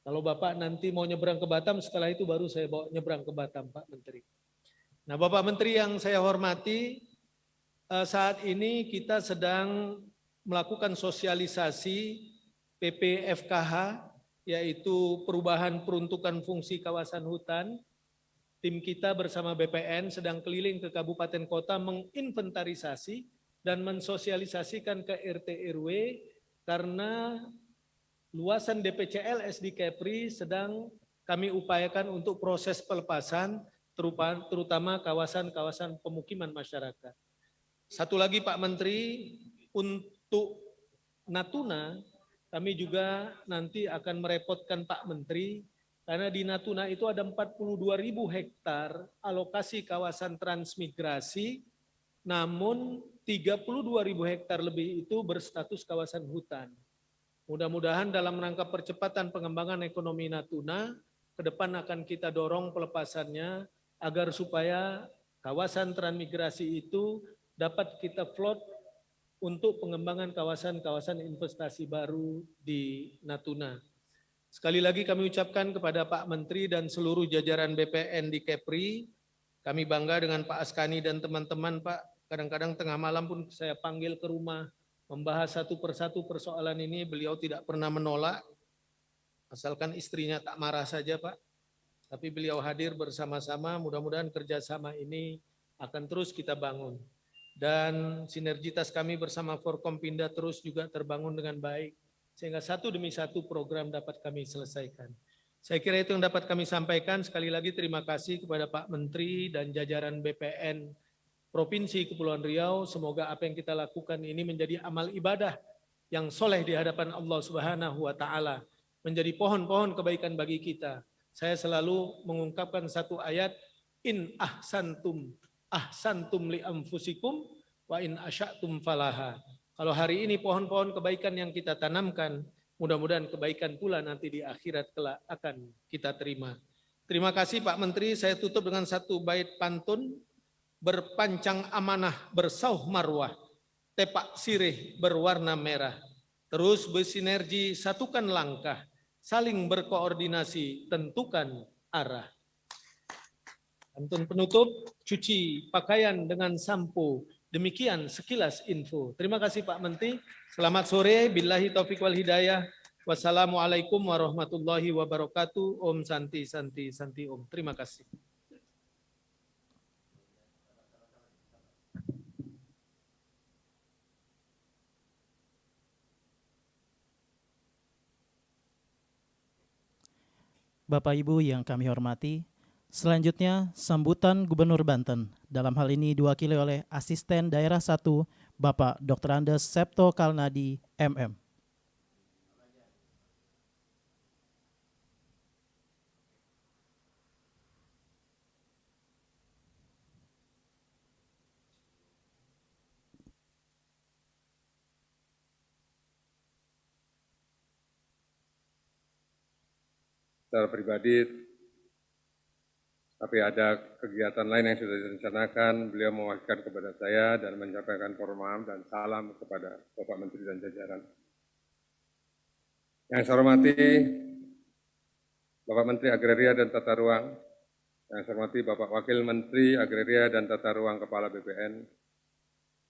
Kalau Bapak nanti mau nyebrang ke Batam, setelah itu baru saya bawa nyebrang ke Batam Pak Menteri. Nah, Bapak Menteri yang saya hormati, saat ini kita sedang melakukan sosialisasi PPFKH, yaitu perubahan peruntukan fungsi kawasan hutan. Tim kita bersama BPN sedang keliling ke kabupaten kota menginventarisasi dan mensosialisasikan ke RT RW karena luasan DPCLS di Kepri sedang kami upayakan untuk proses pelepasan, terutama kawasan-kawasan pemukiman masyarakat. Satu lagi Pak Menteri, untuk Natuna kami juga nanti akan merepotkan Pak Menteri karena di Natuna itu ada 42.000 hektar alokasi kawasan transmigrasi, namun 32.000 hektar lebih itu berstatus kawasan hutan. Mudah-mudahan dalam rangka percepatan pengembangan ekonomi Natuna, ke depan akan kita dorong pelepasannya agar supaya kawasan transmigrasi itu dapat kita float untuk pengembangan kawasan-kawasan investasi baru di Natuna. Sekali lagi kami ucapkan kepada Pak Menteri dan seluruh jajaran BPN di Kepri, kami bangga dengan Pak Askani dan teman-teman Pak, kadang-kadang tengah malam pun saya panggil ke rumah, membahas satu persatu persoalan ini, beliau tidak pernah menolak, asalkan istrinya tak marah saja Pak. Tapi beliau hadir bersama-sama, mudah-mudahan kerjasama ini akan terus kita bangun. Dan sinergitas kami bersama Forkompinda terus juga terbangun dengan baik, sehingga satu demi satu program dapat kami selesaikan. Saya kira itu yang dapat kami sampaikan. Sekali lagi terima kasih kepada Pak Menteri dan jajaran BPN Provinsi Kepulauan Riau. Semoga apa yang kita lakukan ini menjadi amal ibadah yang soleh di hadapan Allah Subhanahu wa Ta'ala, menjadi pohon-pohon kebaikan bagi kita. Saya selalu mengungkapkan satu ayat, in ahsantum li anfusikum wa in asya'tum falaha. Kalau hari ini pohon-pohon kebaikan yang kita tanamkan, mudah-mudahan kebaikan pula nanti di akhirat kelak akan kita terima. Terima kasih Pak Menteri. Saya tutup dengan satu bait pantun. Berpancang amanah bersauh marwah, tepak sirih berwarna merah. Terus bersinergi satukan langkah, saling berkoordinasi tentukan arah. Pantun penutup, cuci pakaian dengan sampo. Demikian sekilas info. Terima kasih Pak Menteri. Selamat sore. Billahi taufiq wal hidayah. Wassalamualaikum warahmatullahi wabarakatuh. Om Santi Santi Santi Om. Terima kasih. Bapak Ibu yang kami hormati, selanjutnya sambutan Gubernur Banten, dalam hal ini diwakili oleh Asisten Daerah 1, Bapak Dr. Andes Septo Kalnadi, MM. Secara pribadi, tapi ada kegiatan lain yang sudah direncanakan, beliau mewakilkan kepada saya dan menyampaikan permohonan dan salam kepada Bapak Menteri dan jajaran. Yang saya hormati Bapak Menteri Agraria dan Tata Ruang, yang saya hormati Bapak Wakil Menteri Agraria dan Tata Ruang Kepala BPN,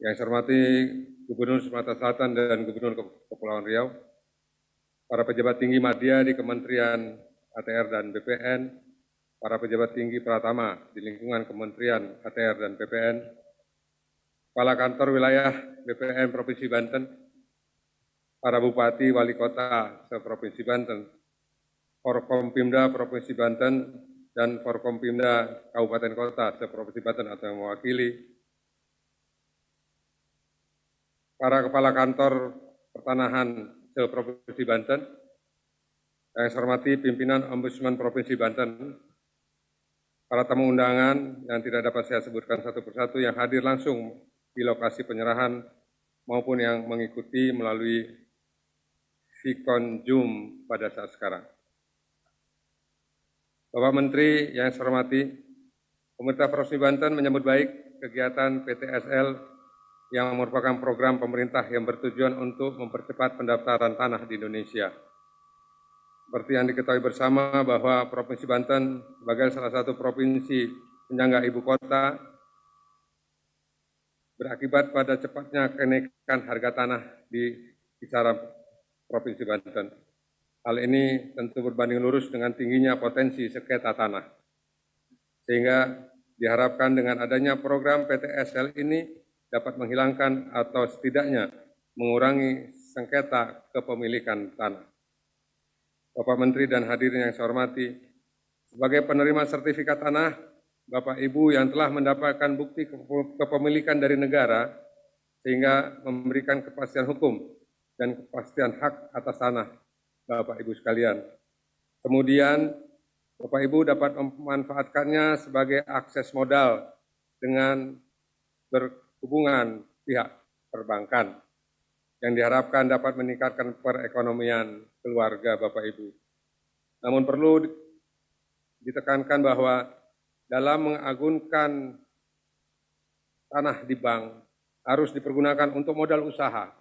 yang saya hormati Gubernur Sumatera Selatan dan Gubernur Kepulauan Riau, para pejabat tinggi media di Kementerian ATR dan BPN, para pejabat tinggi Pratama di lingkungan Kementerian ATR dan BPN, Kepala Kantor Wilayah BPN Provinsi Banten, para Bupati, Wali Kota se-Provinsi Banten, Forkompimda Provinsi Banten, dan Forkompimda Kabupaten Kota se-Provinsi Banten atau yang mewakili, para Kepala Kantor Pertanahan se-Provinsi Banten, yang saya hormati pimpinan Ombudsman Provinsi Banten, para tamu undangan yang tidak dapat saya sebutkan satu persatu yang hadir langsung di lokasi penyerahan maupun yang mengikuti melalui Vicon Zoom pada saat sekarang. Bapak Menteri yang saya hormati, pemerintah Provinsi Banten menyambut baik kegiatan PTSL yang merupakan program pemerintah yang bertujuan untuk mempercepat pendaftaran tanah di Indonesia. Seperti yang diketahui bersama bahwa Provinsi Banten sebagai salah satu provinsi penyangga ibu kota berakibat pada cepatnya kenaikan harga tanah di kisaran Provinsi Banten. Hal ini tentu berbanding lurus dengan tingginya potensi sengketa tanah. Sehingga diharapkan dengan adanya program PTSL ini dapat menghilangkan atau setidaknya mengurangi sengketa kepemilikan tanah. Bapak Menteri dan hadirin yang saya hormati, sebagai penerima sertifikat tanah, Bapak Ibu yang telah mendapatkan bukti kepemilikan dari negara, sehingga memberikan kepastian hukum dan kepastian hak atas tanah Bapak Ibu sekalian. Kemudian, Bapak Ibu dapat memanfaatkannya sebagai akses modal dengan berhubungan pihak perbankan, yang diharapkan dapat meningkatkan perekonomian keluarga Bapak Ibu. Namun perlu ditekankan bahwa dalam mengagunkan tanah di bank harus dipergunakan untuk modal usaha,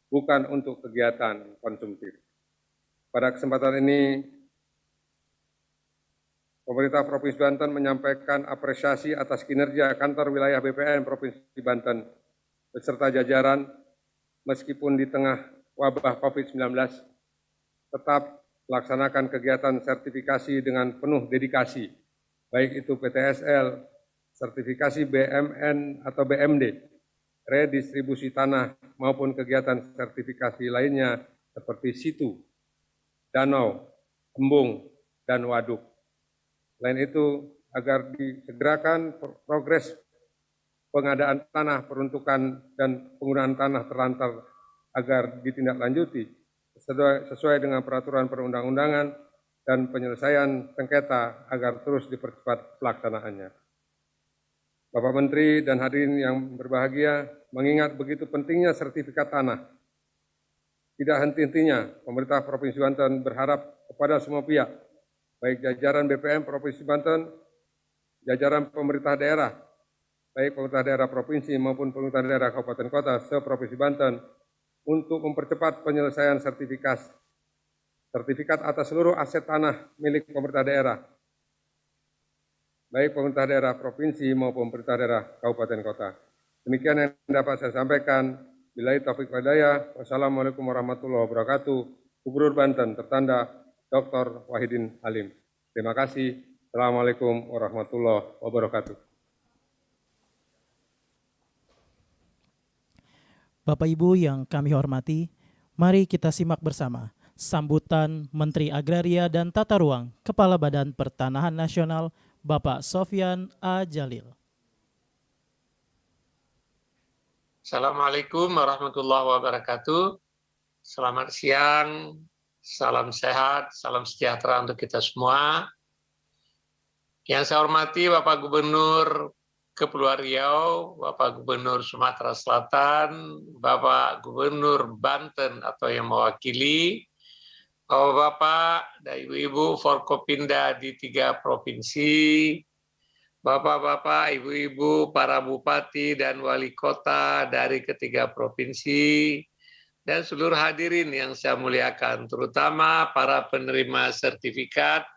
bukan untuk kegiatan konsumtif. Pada kesempatan ini, pemerintah Provinsi Banten menyampaikan apresiasi atas kinerja kantor wilayah BPN Provinsi Banten beserta jajaran meskipun di tengah wabah COVID-19, tetap melaksanakan kegiatan sertifikasi dengan penuh dedikasi, baik itu PTSL, sertifikasi BMN atau BMD, redistribusi tanah maupun kegiatan sertifikasi lainnya seperti situ, danau, embung, dan waduk. Selain itu, agar disegerakan progres pengadaan tanah, peruntukan, dan penggunaan tanah terlantar agar ditindaklanjuti sesuai dengan peraturan perundang-undangan dan penyelesaian sengketa agar terus dipercepat pelaksanaannya. Bapak Menteri dan hadirin yang berbahagia, mengingat begitu pentingnya sertifikat tanah, tidak henti-hentinya pemerintah Provinsi Banten berharap kepada semua pihak, baik jajaran BPM Provinsi Banten, jajaran pemerintah daerah, baik pemerintah daerah provinsi maupun pemerintah daerah kabupaten kota se-Provinsi Banten, untuk mempercepat penyelesaian sertifikat atas seluruh aset tanah milik pemerintah daerah, baik pemerintah daerah provinsi maupun pemerintah daerah kabupaten kota. Demikian yang dapat saya sampaikan. Billahi taufiq wal hidayah. Wassalamualaikum warahmatullahi wabarakatuh. Gubernur Banten tertanda Dr. Wahidin Halim. Terima kasih. Assalamualaikum warahmatullahi wabarakatuh. Bapak Ibu yang kami hormati, mari kita simak bersama sambutan Menteri Agraria dan Tata Ruang, Kepala Badan Pertanahan Nasional, Bapak Sofyan A. Jalil. Assalamualaikum warahmatullahi wabarakatuh. Selamat siang, salam sehat, salam sejahtera untuk kita semua. Yang saya hormati Bapak Gubernur Kepulauan Riau, Bapak Gubernur Sumatera Selatan, Bapak Gubernur Banten atau yang mewakili, Bapak-bapak dan ibu-ibu Forkopimda di 3 provinsi, Bapak-bapak, ibu-ibu, para bupati dan wali kota dari ketiga provinsi, dan seluruh hadirin yang saya muliakan, terutama para penerima sertifikat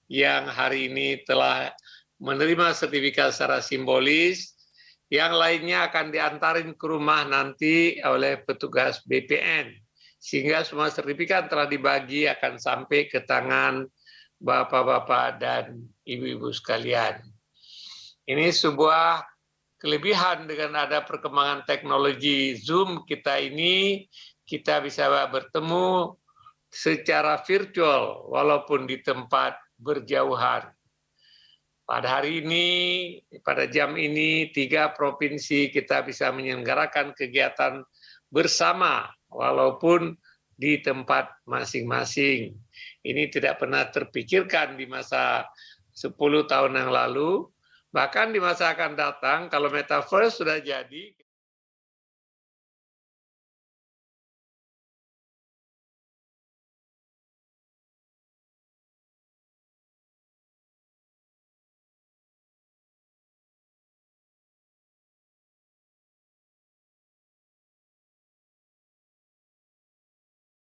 yang hari ini telah menerima sertifikat secara simbolis, yang lainnya akan diantarin ke rumah nanti oleh petugas BPN, sehingga semua sertifikat telah dibagi akan sampai ke tangan bapak-bapak dan ibu-ibu sekalian. Ini sebuah kelebihan dengan ada perkembangan teknologi Zoom kita ini, kita bisa bertemu secara virtual walaupun di tempat berjauhan. Pada hari ini, pada jam ini, 3 provinsi kita bisa menyelenggarakan kegiatan bersama walaupun di tempat masing-masing. Ini tidak pernah terpikirkan di masa 10 tahun yang lalu. Bahkan di masa akan datang, kalau metaverse sudah jadi,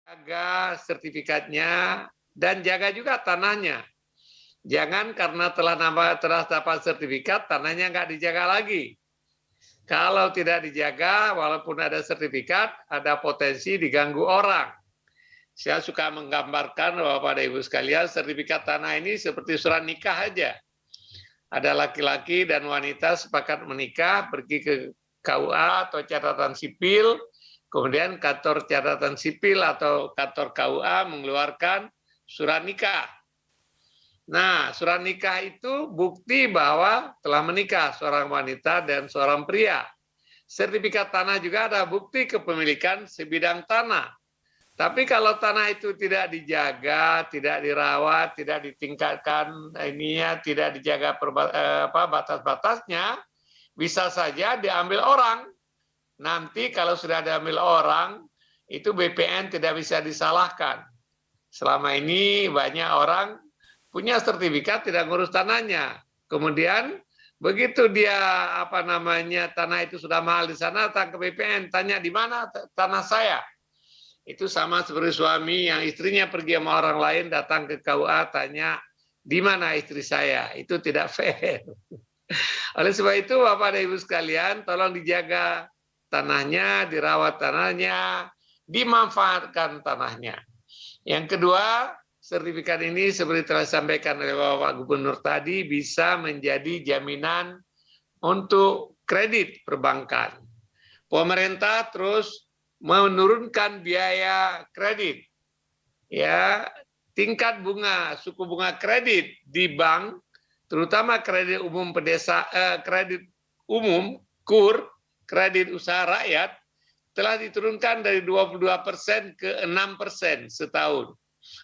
jaga sertifikatnya dan jaga juga tanahnya. Jangan karena telah dapat sertifikat, tanahnya nggak dijaga lagi. Kalau tidak dijaga, walaupun ada sertifikat, ada potensi diganggu orang. Saya suka menggambarkan Bapak dan Ibu sekalian, sertifikat tanah ini seperti surat nikah aja. Ada laki-laki dan wanita sepakat menikah, pergi ke KUA atau catatan sipil, kemudian kantor catatan sipil atau kantor KUA mengeluarkan surat nikah. Nah, surat nikah itu bukti bahwa telah menikah seorang wanita dan seorang pria. Sertifikat tanah juga ada bukti kepemilikan sebidang tanah. Tapi kalau tanah itu tidak dijaga, tidak dirawat, tidak ditingkatkan tidak dijaga batas-batasnya, bisa saja diambil orang. Nanti kalau sudah diambil orang, itu BPN tidak bisa disalahkan. Selama ini banyak orang punya sertifikat tidak ngurus tanahnya. Kemudian begitu dia tanah itu sudah mahal di sana, datang ke BPN, tanya di mana tanah saya. Itu sama seperti suami yang istrinya pergi sama orang lain, datang ke KUA, tanya di mana istri saya. Itu tidak fair. Oleh sebab itu Bapak dan Ibu sekalian, tolong dijaga tanahnya, dirawat tanahnya, dimanfaatkan tanahnya. Yang kedua, sertifikat ini seperti telah disampaikan oleh Bapak Gubernur tadi bisa menjadi jaminan untuk kredit perbankan. Pemerintah terus menurunkan biaya kredit. Ya, tingkat bunga, suku bunga kredit di bank, terutama kredit umum kredit umum, KUR, kredit usaha rakyat, telah diturunkan dari 22% ke 6% setahun.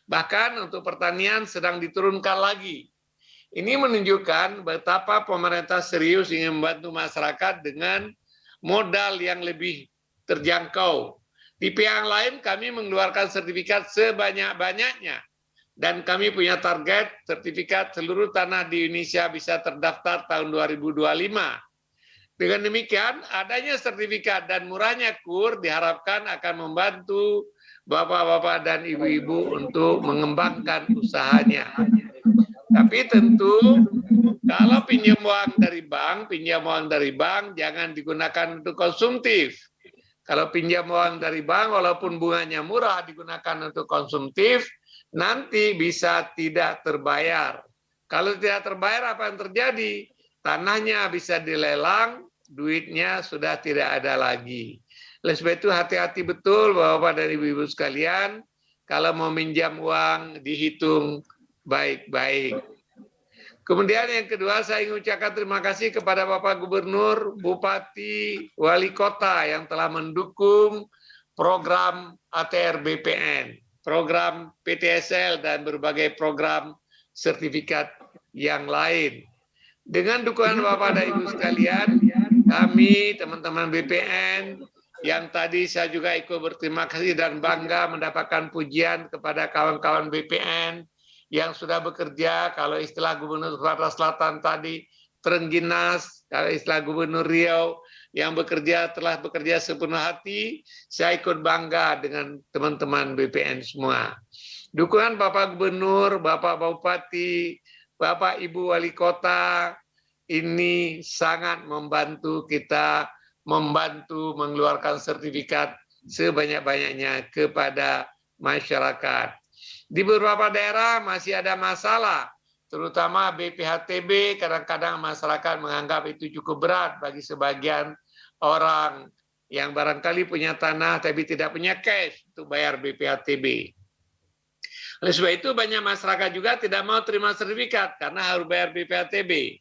Bahkan untuk pertanian sedang diturunkan lagi. Ini menunjukkan betapa pemerintah serius ingin membantu masyarakat dengan modal yang lebih terjangkau. Di pihak lain kami mengeluarkan sertifikat sebanyak-banyaknya. Dan kami punya target sertifikat seluruh tanah di Indonesia bisa terdaftar tahun 2025. Dengan demikian, adanya sertifikat dan murahnya KUR diharapkan akan membantu bapak-bapak dan ibu-ibu untuk mengembangkan usahanya. Tapi tentu kalau pinjam uang dari bank jangan digunakan untuk konsumtif. Kalau pinjam uang dari bank walaupun bunganya murah digunakan untuk konsumtif, nanti bisa tidak terbayar. Kalau tidak terbayar apa yang terjadi? Tanahnya bisa dilelang, duitnya sudah tidak ada lagi. Oleh sebab itu hati-hati betul Bapak dan Ibu-Ibu sekalian, kalau mau minjam uang dihitung baik-baik. Kemudian yang kedua saya ingin ucapkan terima kasih kepada Bapak Gubernur, Bupati, Wali Kota yang telah mendukung program ATR BPN, program PTSL dan berbagai program sertifikat yang lain. Dengan dukungan Bapak dan Ibu sekalian, kami teman-teman BPN yang tadi saya juga ikut berterima kasih dan bangga mendapatkan pujian kepada kawan-kawan BPN yang sudah bekerja, kalau istilah Gubernur Sumatera Selatan tadi, terengginas, kalau istilah Gubernur Riau yang telah bekerja sepenuh hati, saya ikut bangga dengan teman-teman BPN semua. Dukungan Bapak Gubernur, Bapak Bupati, Bapak Ibu Wali Kota, ini sangat membantu kita, membantu mengeluarkan sertifikat sebanyak-banyaknya kepada masyarakat. Di beberapa daerah masih ada masalah, terutama BPHTB, kadang-kadang masyarakat menganggap itu cukup berat bagi sebagian orang yang barangkali punya tanah tapi tidak punya cash untuk bayar BPHTB. Oleh sebab itu banyak masyarakat juga tidak mau terima sertifikat karena harus bayar BPHTB.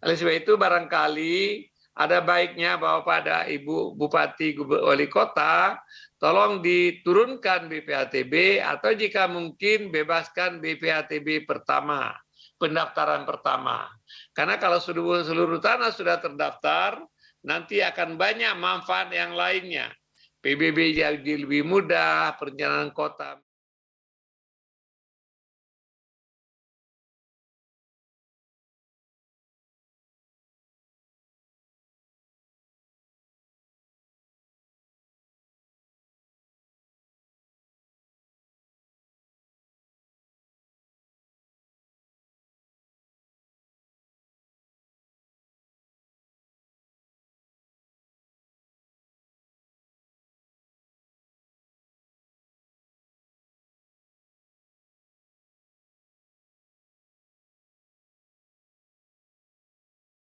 Oleh sebab itu barangkali ada baiknya Bapak dan Ibu Bupati Wali Kota tolong diturunkan BPHTB atau jika mungkin bebaskan BPHTB pertama, pendaftaran pertama. Karena kalau seluruh tanah sudah terdaftar, nanti akan banyak manfaat yang lainnya. PBB jadi lebih mudah, perencanaan kota.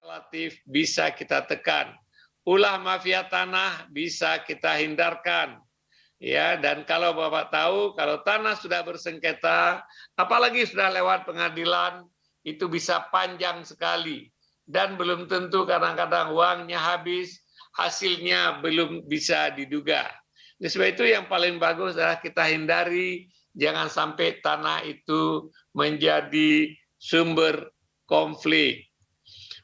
Relatif bisa kita tekan. Ulah mafia tanah bisa kita hindarkan. Ya, dan kalau Bapak tahu kalau tanah sudah bersengketa, apalagi sudah lewat pengadilan, itu bisa panjang sekali dan belum tentu kadang-kadang uangnya habis, hasilnya belum bisa diduga. Oleh sebab itu yang paling bagus adalah kita hindari jangan sampai tanah itu menjadi sumber konflik.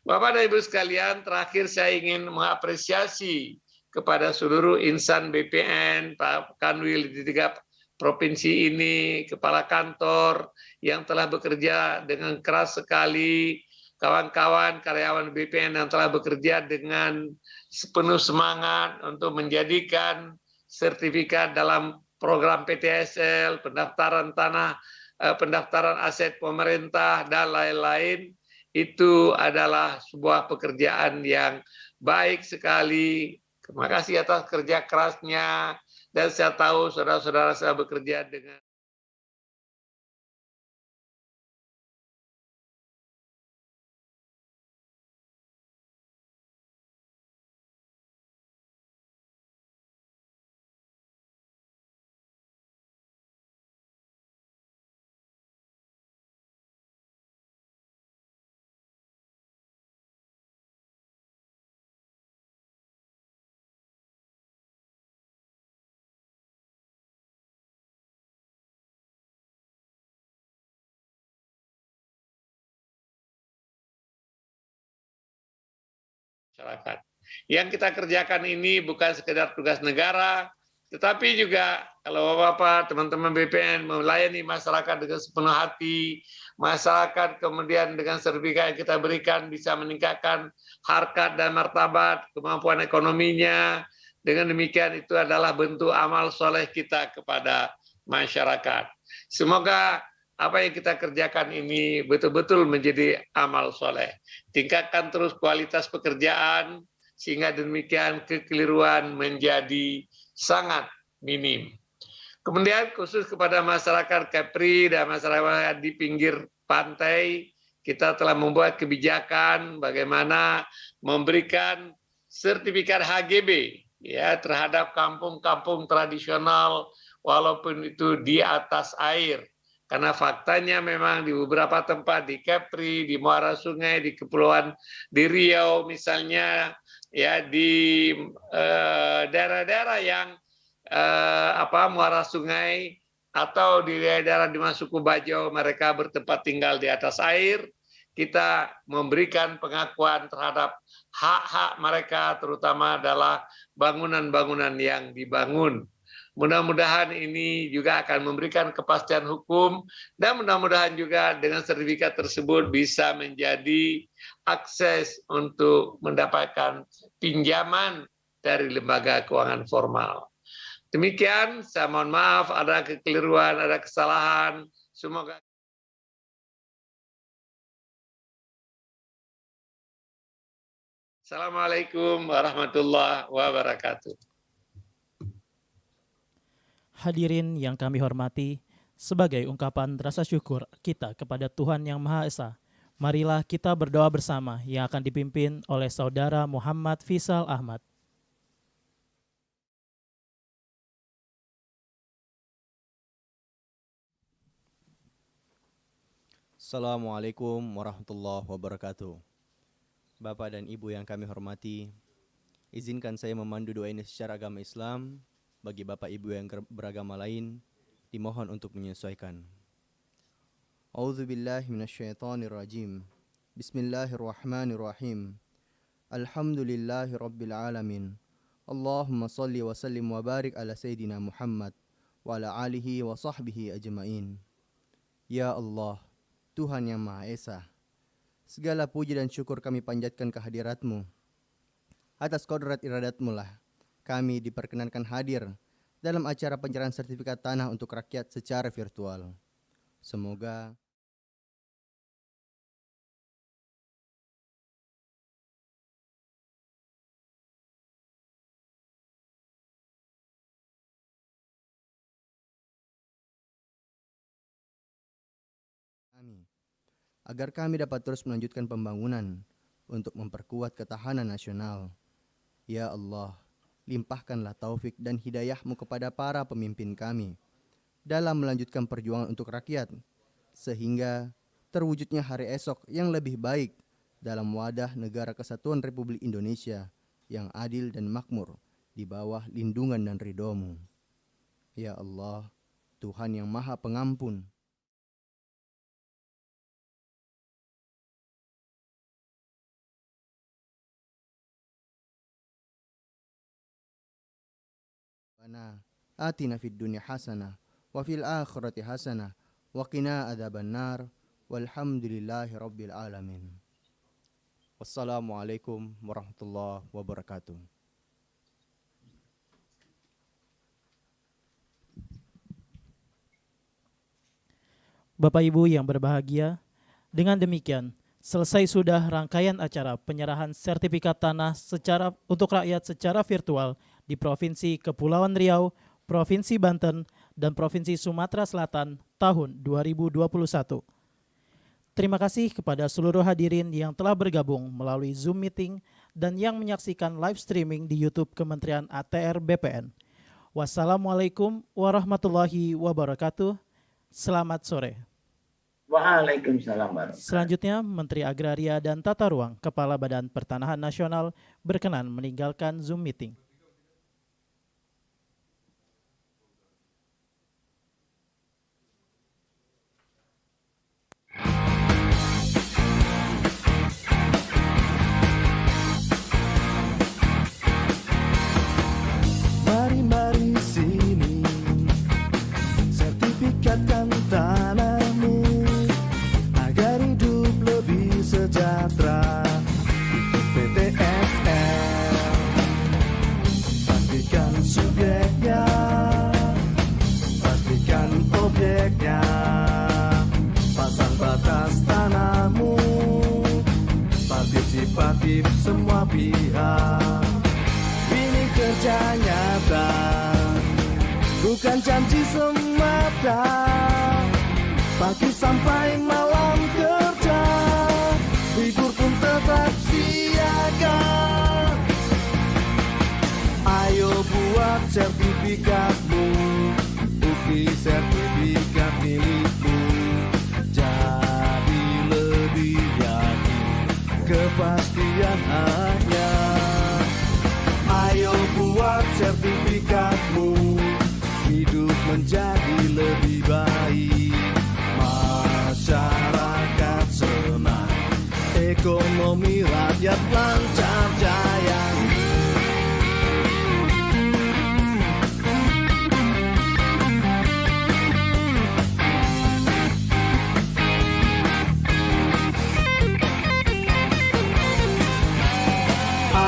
Bapak dan Ibu sekalian, terakhir saya ingin mengapresiasi kepada seluruh insan BPN, Pak Kanwil di 3 provinsi ini, kepala kantor yang telah bekerja dengan keras sekali, kawan-kawan karyawan BPN yang telah bekerja dengan sepenuh semangat untuk menjadikan sertifikat dalam program PTSL, pendaftaran tanah, pendaftaran aset pemerintah, dan lain-lain. Itu adalah sebuah pekerjaan yang baik sekali. Terima kasih atas kerja kerasnya. Dan saya tahu saudara-saudara saya bekerja dengan masyarakat. Yang kita kerjakan ini bukan sekedar tugas negara, tetapi juga kalau Bapak, teman-teman BPN melayani masyarakat dengan sepenuh hati, masyarakat kemudian dengan sertifikat yang kita berikan bisa meningkatkan harkat dan martabat, kemampuan ekonominya. Dengan demikian itu adalah bentuk amal soleh kita kepada masyarakat. Semoga apa yang kita kerjakan ini betul-betul menjadi amal soleh. Tingkatkan terus kualitas pekerjaan, sehingga demikian kekeliruan menjadi sangat minim. Kemudian khusus kepada masyarakat Kepri dan masyarakat di pinggir pantai, kita telah membuat kebijakan bagaimana memberikan sertifikat HGB ya terhadap kampung-kampung tradisional walaupun itu di atas air. Karena faktanya memang di beberapa tempat di Kepri, di muara sungai, di kepulauan di Riau misalnya, ya di daerah-daerah yang muara sungai atau di daerah di Suku Bajo mereka bertempat tinggal di atas air, kita memberikan pengakuan terhadap hak-hak mereka, terutama adalah bangunan-bangunan yang dibangun. Mudah-mudahan ini juga akan memberikan kepastian hukum dan mudah-mudahan juga dengan sertifikat tersebut bisa menjadi akses untuk mendapatkan pinjaman dari lembaga keuangan formal. Demikian, saya mohon maaf ada kekeliruan, ada kesalahan. Semoga Assalamualaikum warahmatullahi wabarakatuh. Hadirin yang kami hormati, sebagai ungkapan rasa syukur kita kepada Tuhan Yang Maha Esa, marilah kita berdoa bersama yang akan dipimpin oleh Saudara Muhammad Fisal Ahmad. Assalamualaikum warahmatullahi wabarakatuh. Bapak dan Ibu yang kami hormati, izinkan saya memandu doa ini secara agama Islam. Bagi Bapak Ibu yang beragama lain, dimohon untuk menyesuaikan. A'udzubillahi minasyaitonirrajim. Bismillahirrahmanirrahim. Alhamdulillahi rabbil alamin. Allahumma salli wa sallim wa barik ala Sayyidina Muhammad wa ala alihi wa sahbihi ajma'in. Ya Allah, Tuhan Yang Maha Esa, segala puji dan syukur kami panjatkan kehadirat-Mu. Atas kodrat iradat-Mu lah kami diperkenankan hadir dalam acara penyerahan sertifikat tanah untuk rakyat secara virtual. Semoga agar kami dapat terus melanjutkan pembangunan untuk memperkuat ketahanan nasional. Ya Allah, limpahkanlah taufik dan hidayah-Mu kepada para pemimpin kami dalam melanjutkan perjuangan untuk rakyat, sehingga terwujudnya hari esok yang lebih baik dalam wadah negara kesatuan Republik Indonesia yang adil dan makmur di bawah lindungan dan ridho-Mu. Ya Allah, Tuhan yang Maha Pengampun, atina fid dunya hasanah wa fil akhirati hasanah wa qina adzabannar walhamdulillahi rabbil alamin. Wassalamualaikum warahmatullahi wabarakatuh. Bapak Ibu yang berbahagia, dengan demikian selesai sudah rangkaian acara penyerahan sertifikat tanah untuk rakyat secara virtual di Provinsi Kepulauan Riau, Provinsi Banten, dan Provinsi Sumatera Selatan tahun 2021. Terima kasih kepada seluruh hadirin yang telah bergabung melalui Zoom meeting dan yang menyaksikan live streaming di YouTube Kementerian ATR BPN. Wassalamualaikum warahmatullahi wabarakatuh. Selamat sore. Waalaikumsalam warahmatullahi. Selanjutnya, Menteri Agraria dan Tata Ruang, Kepala Badan Pertanahan Nasional berkenan meninggalkan Zoom meeting. sepihak. Ini kerja nyata, bukan janji semata. Pagi sampai malam kerja, libur pun tetap siaga. Ayo buat sertifikatmu, bukti sertifikat milikmu. Jadi lebih yakin kepastian haknya. Ayo buat sertifikatmu, hidup menjadi lebih baik. Masyarakat senang, ekonomi rakyat lancar jaya.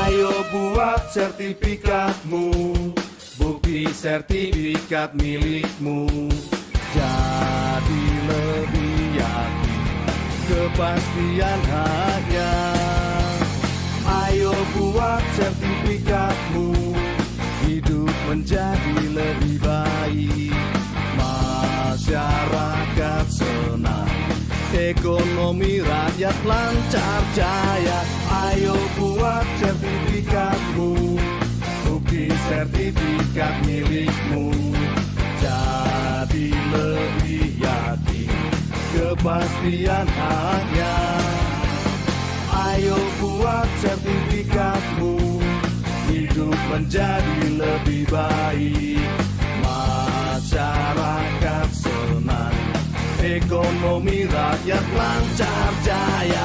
Ayo buat sertifikatmu, bukti sertifikat milikmu. Jadi lebih yakin kepastian haknya. Ayo buat sertifikatmu, hidup menjadi lebih baik. Masyarakat senang, ekonomi rakyat lancar jaya. Ayo buat sertifikatmu, bukti sertifikat milikmu. Jadi lebih yakin kepastian haknya. Ayo buat sertifikatmu, hidup menjadi lebih baik. Masyarakat senang, ekonomi rakyat lancar jaya.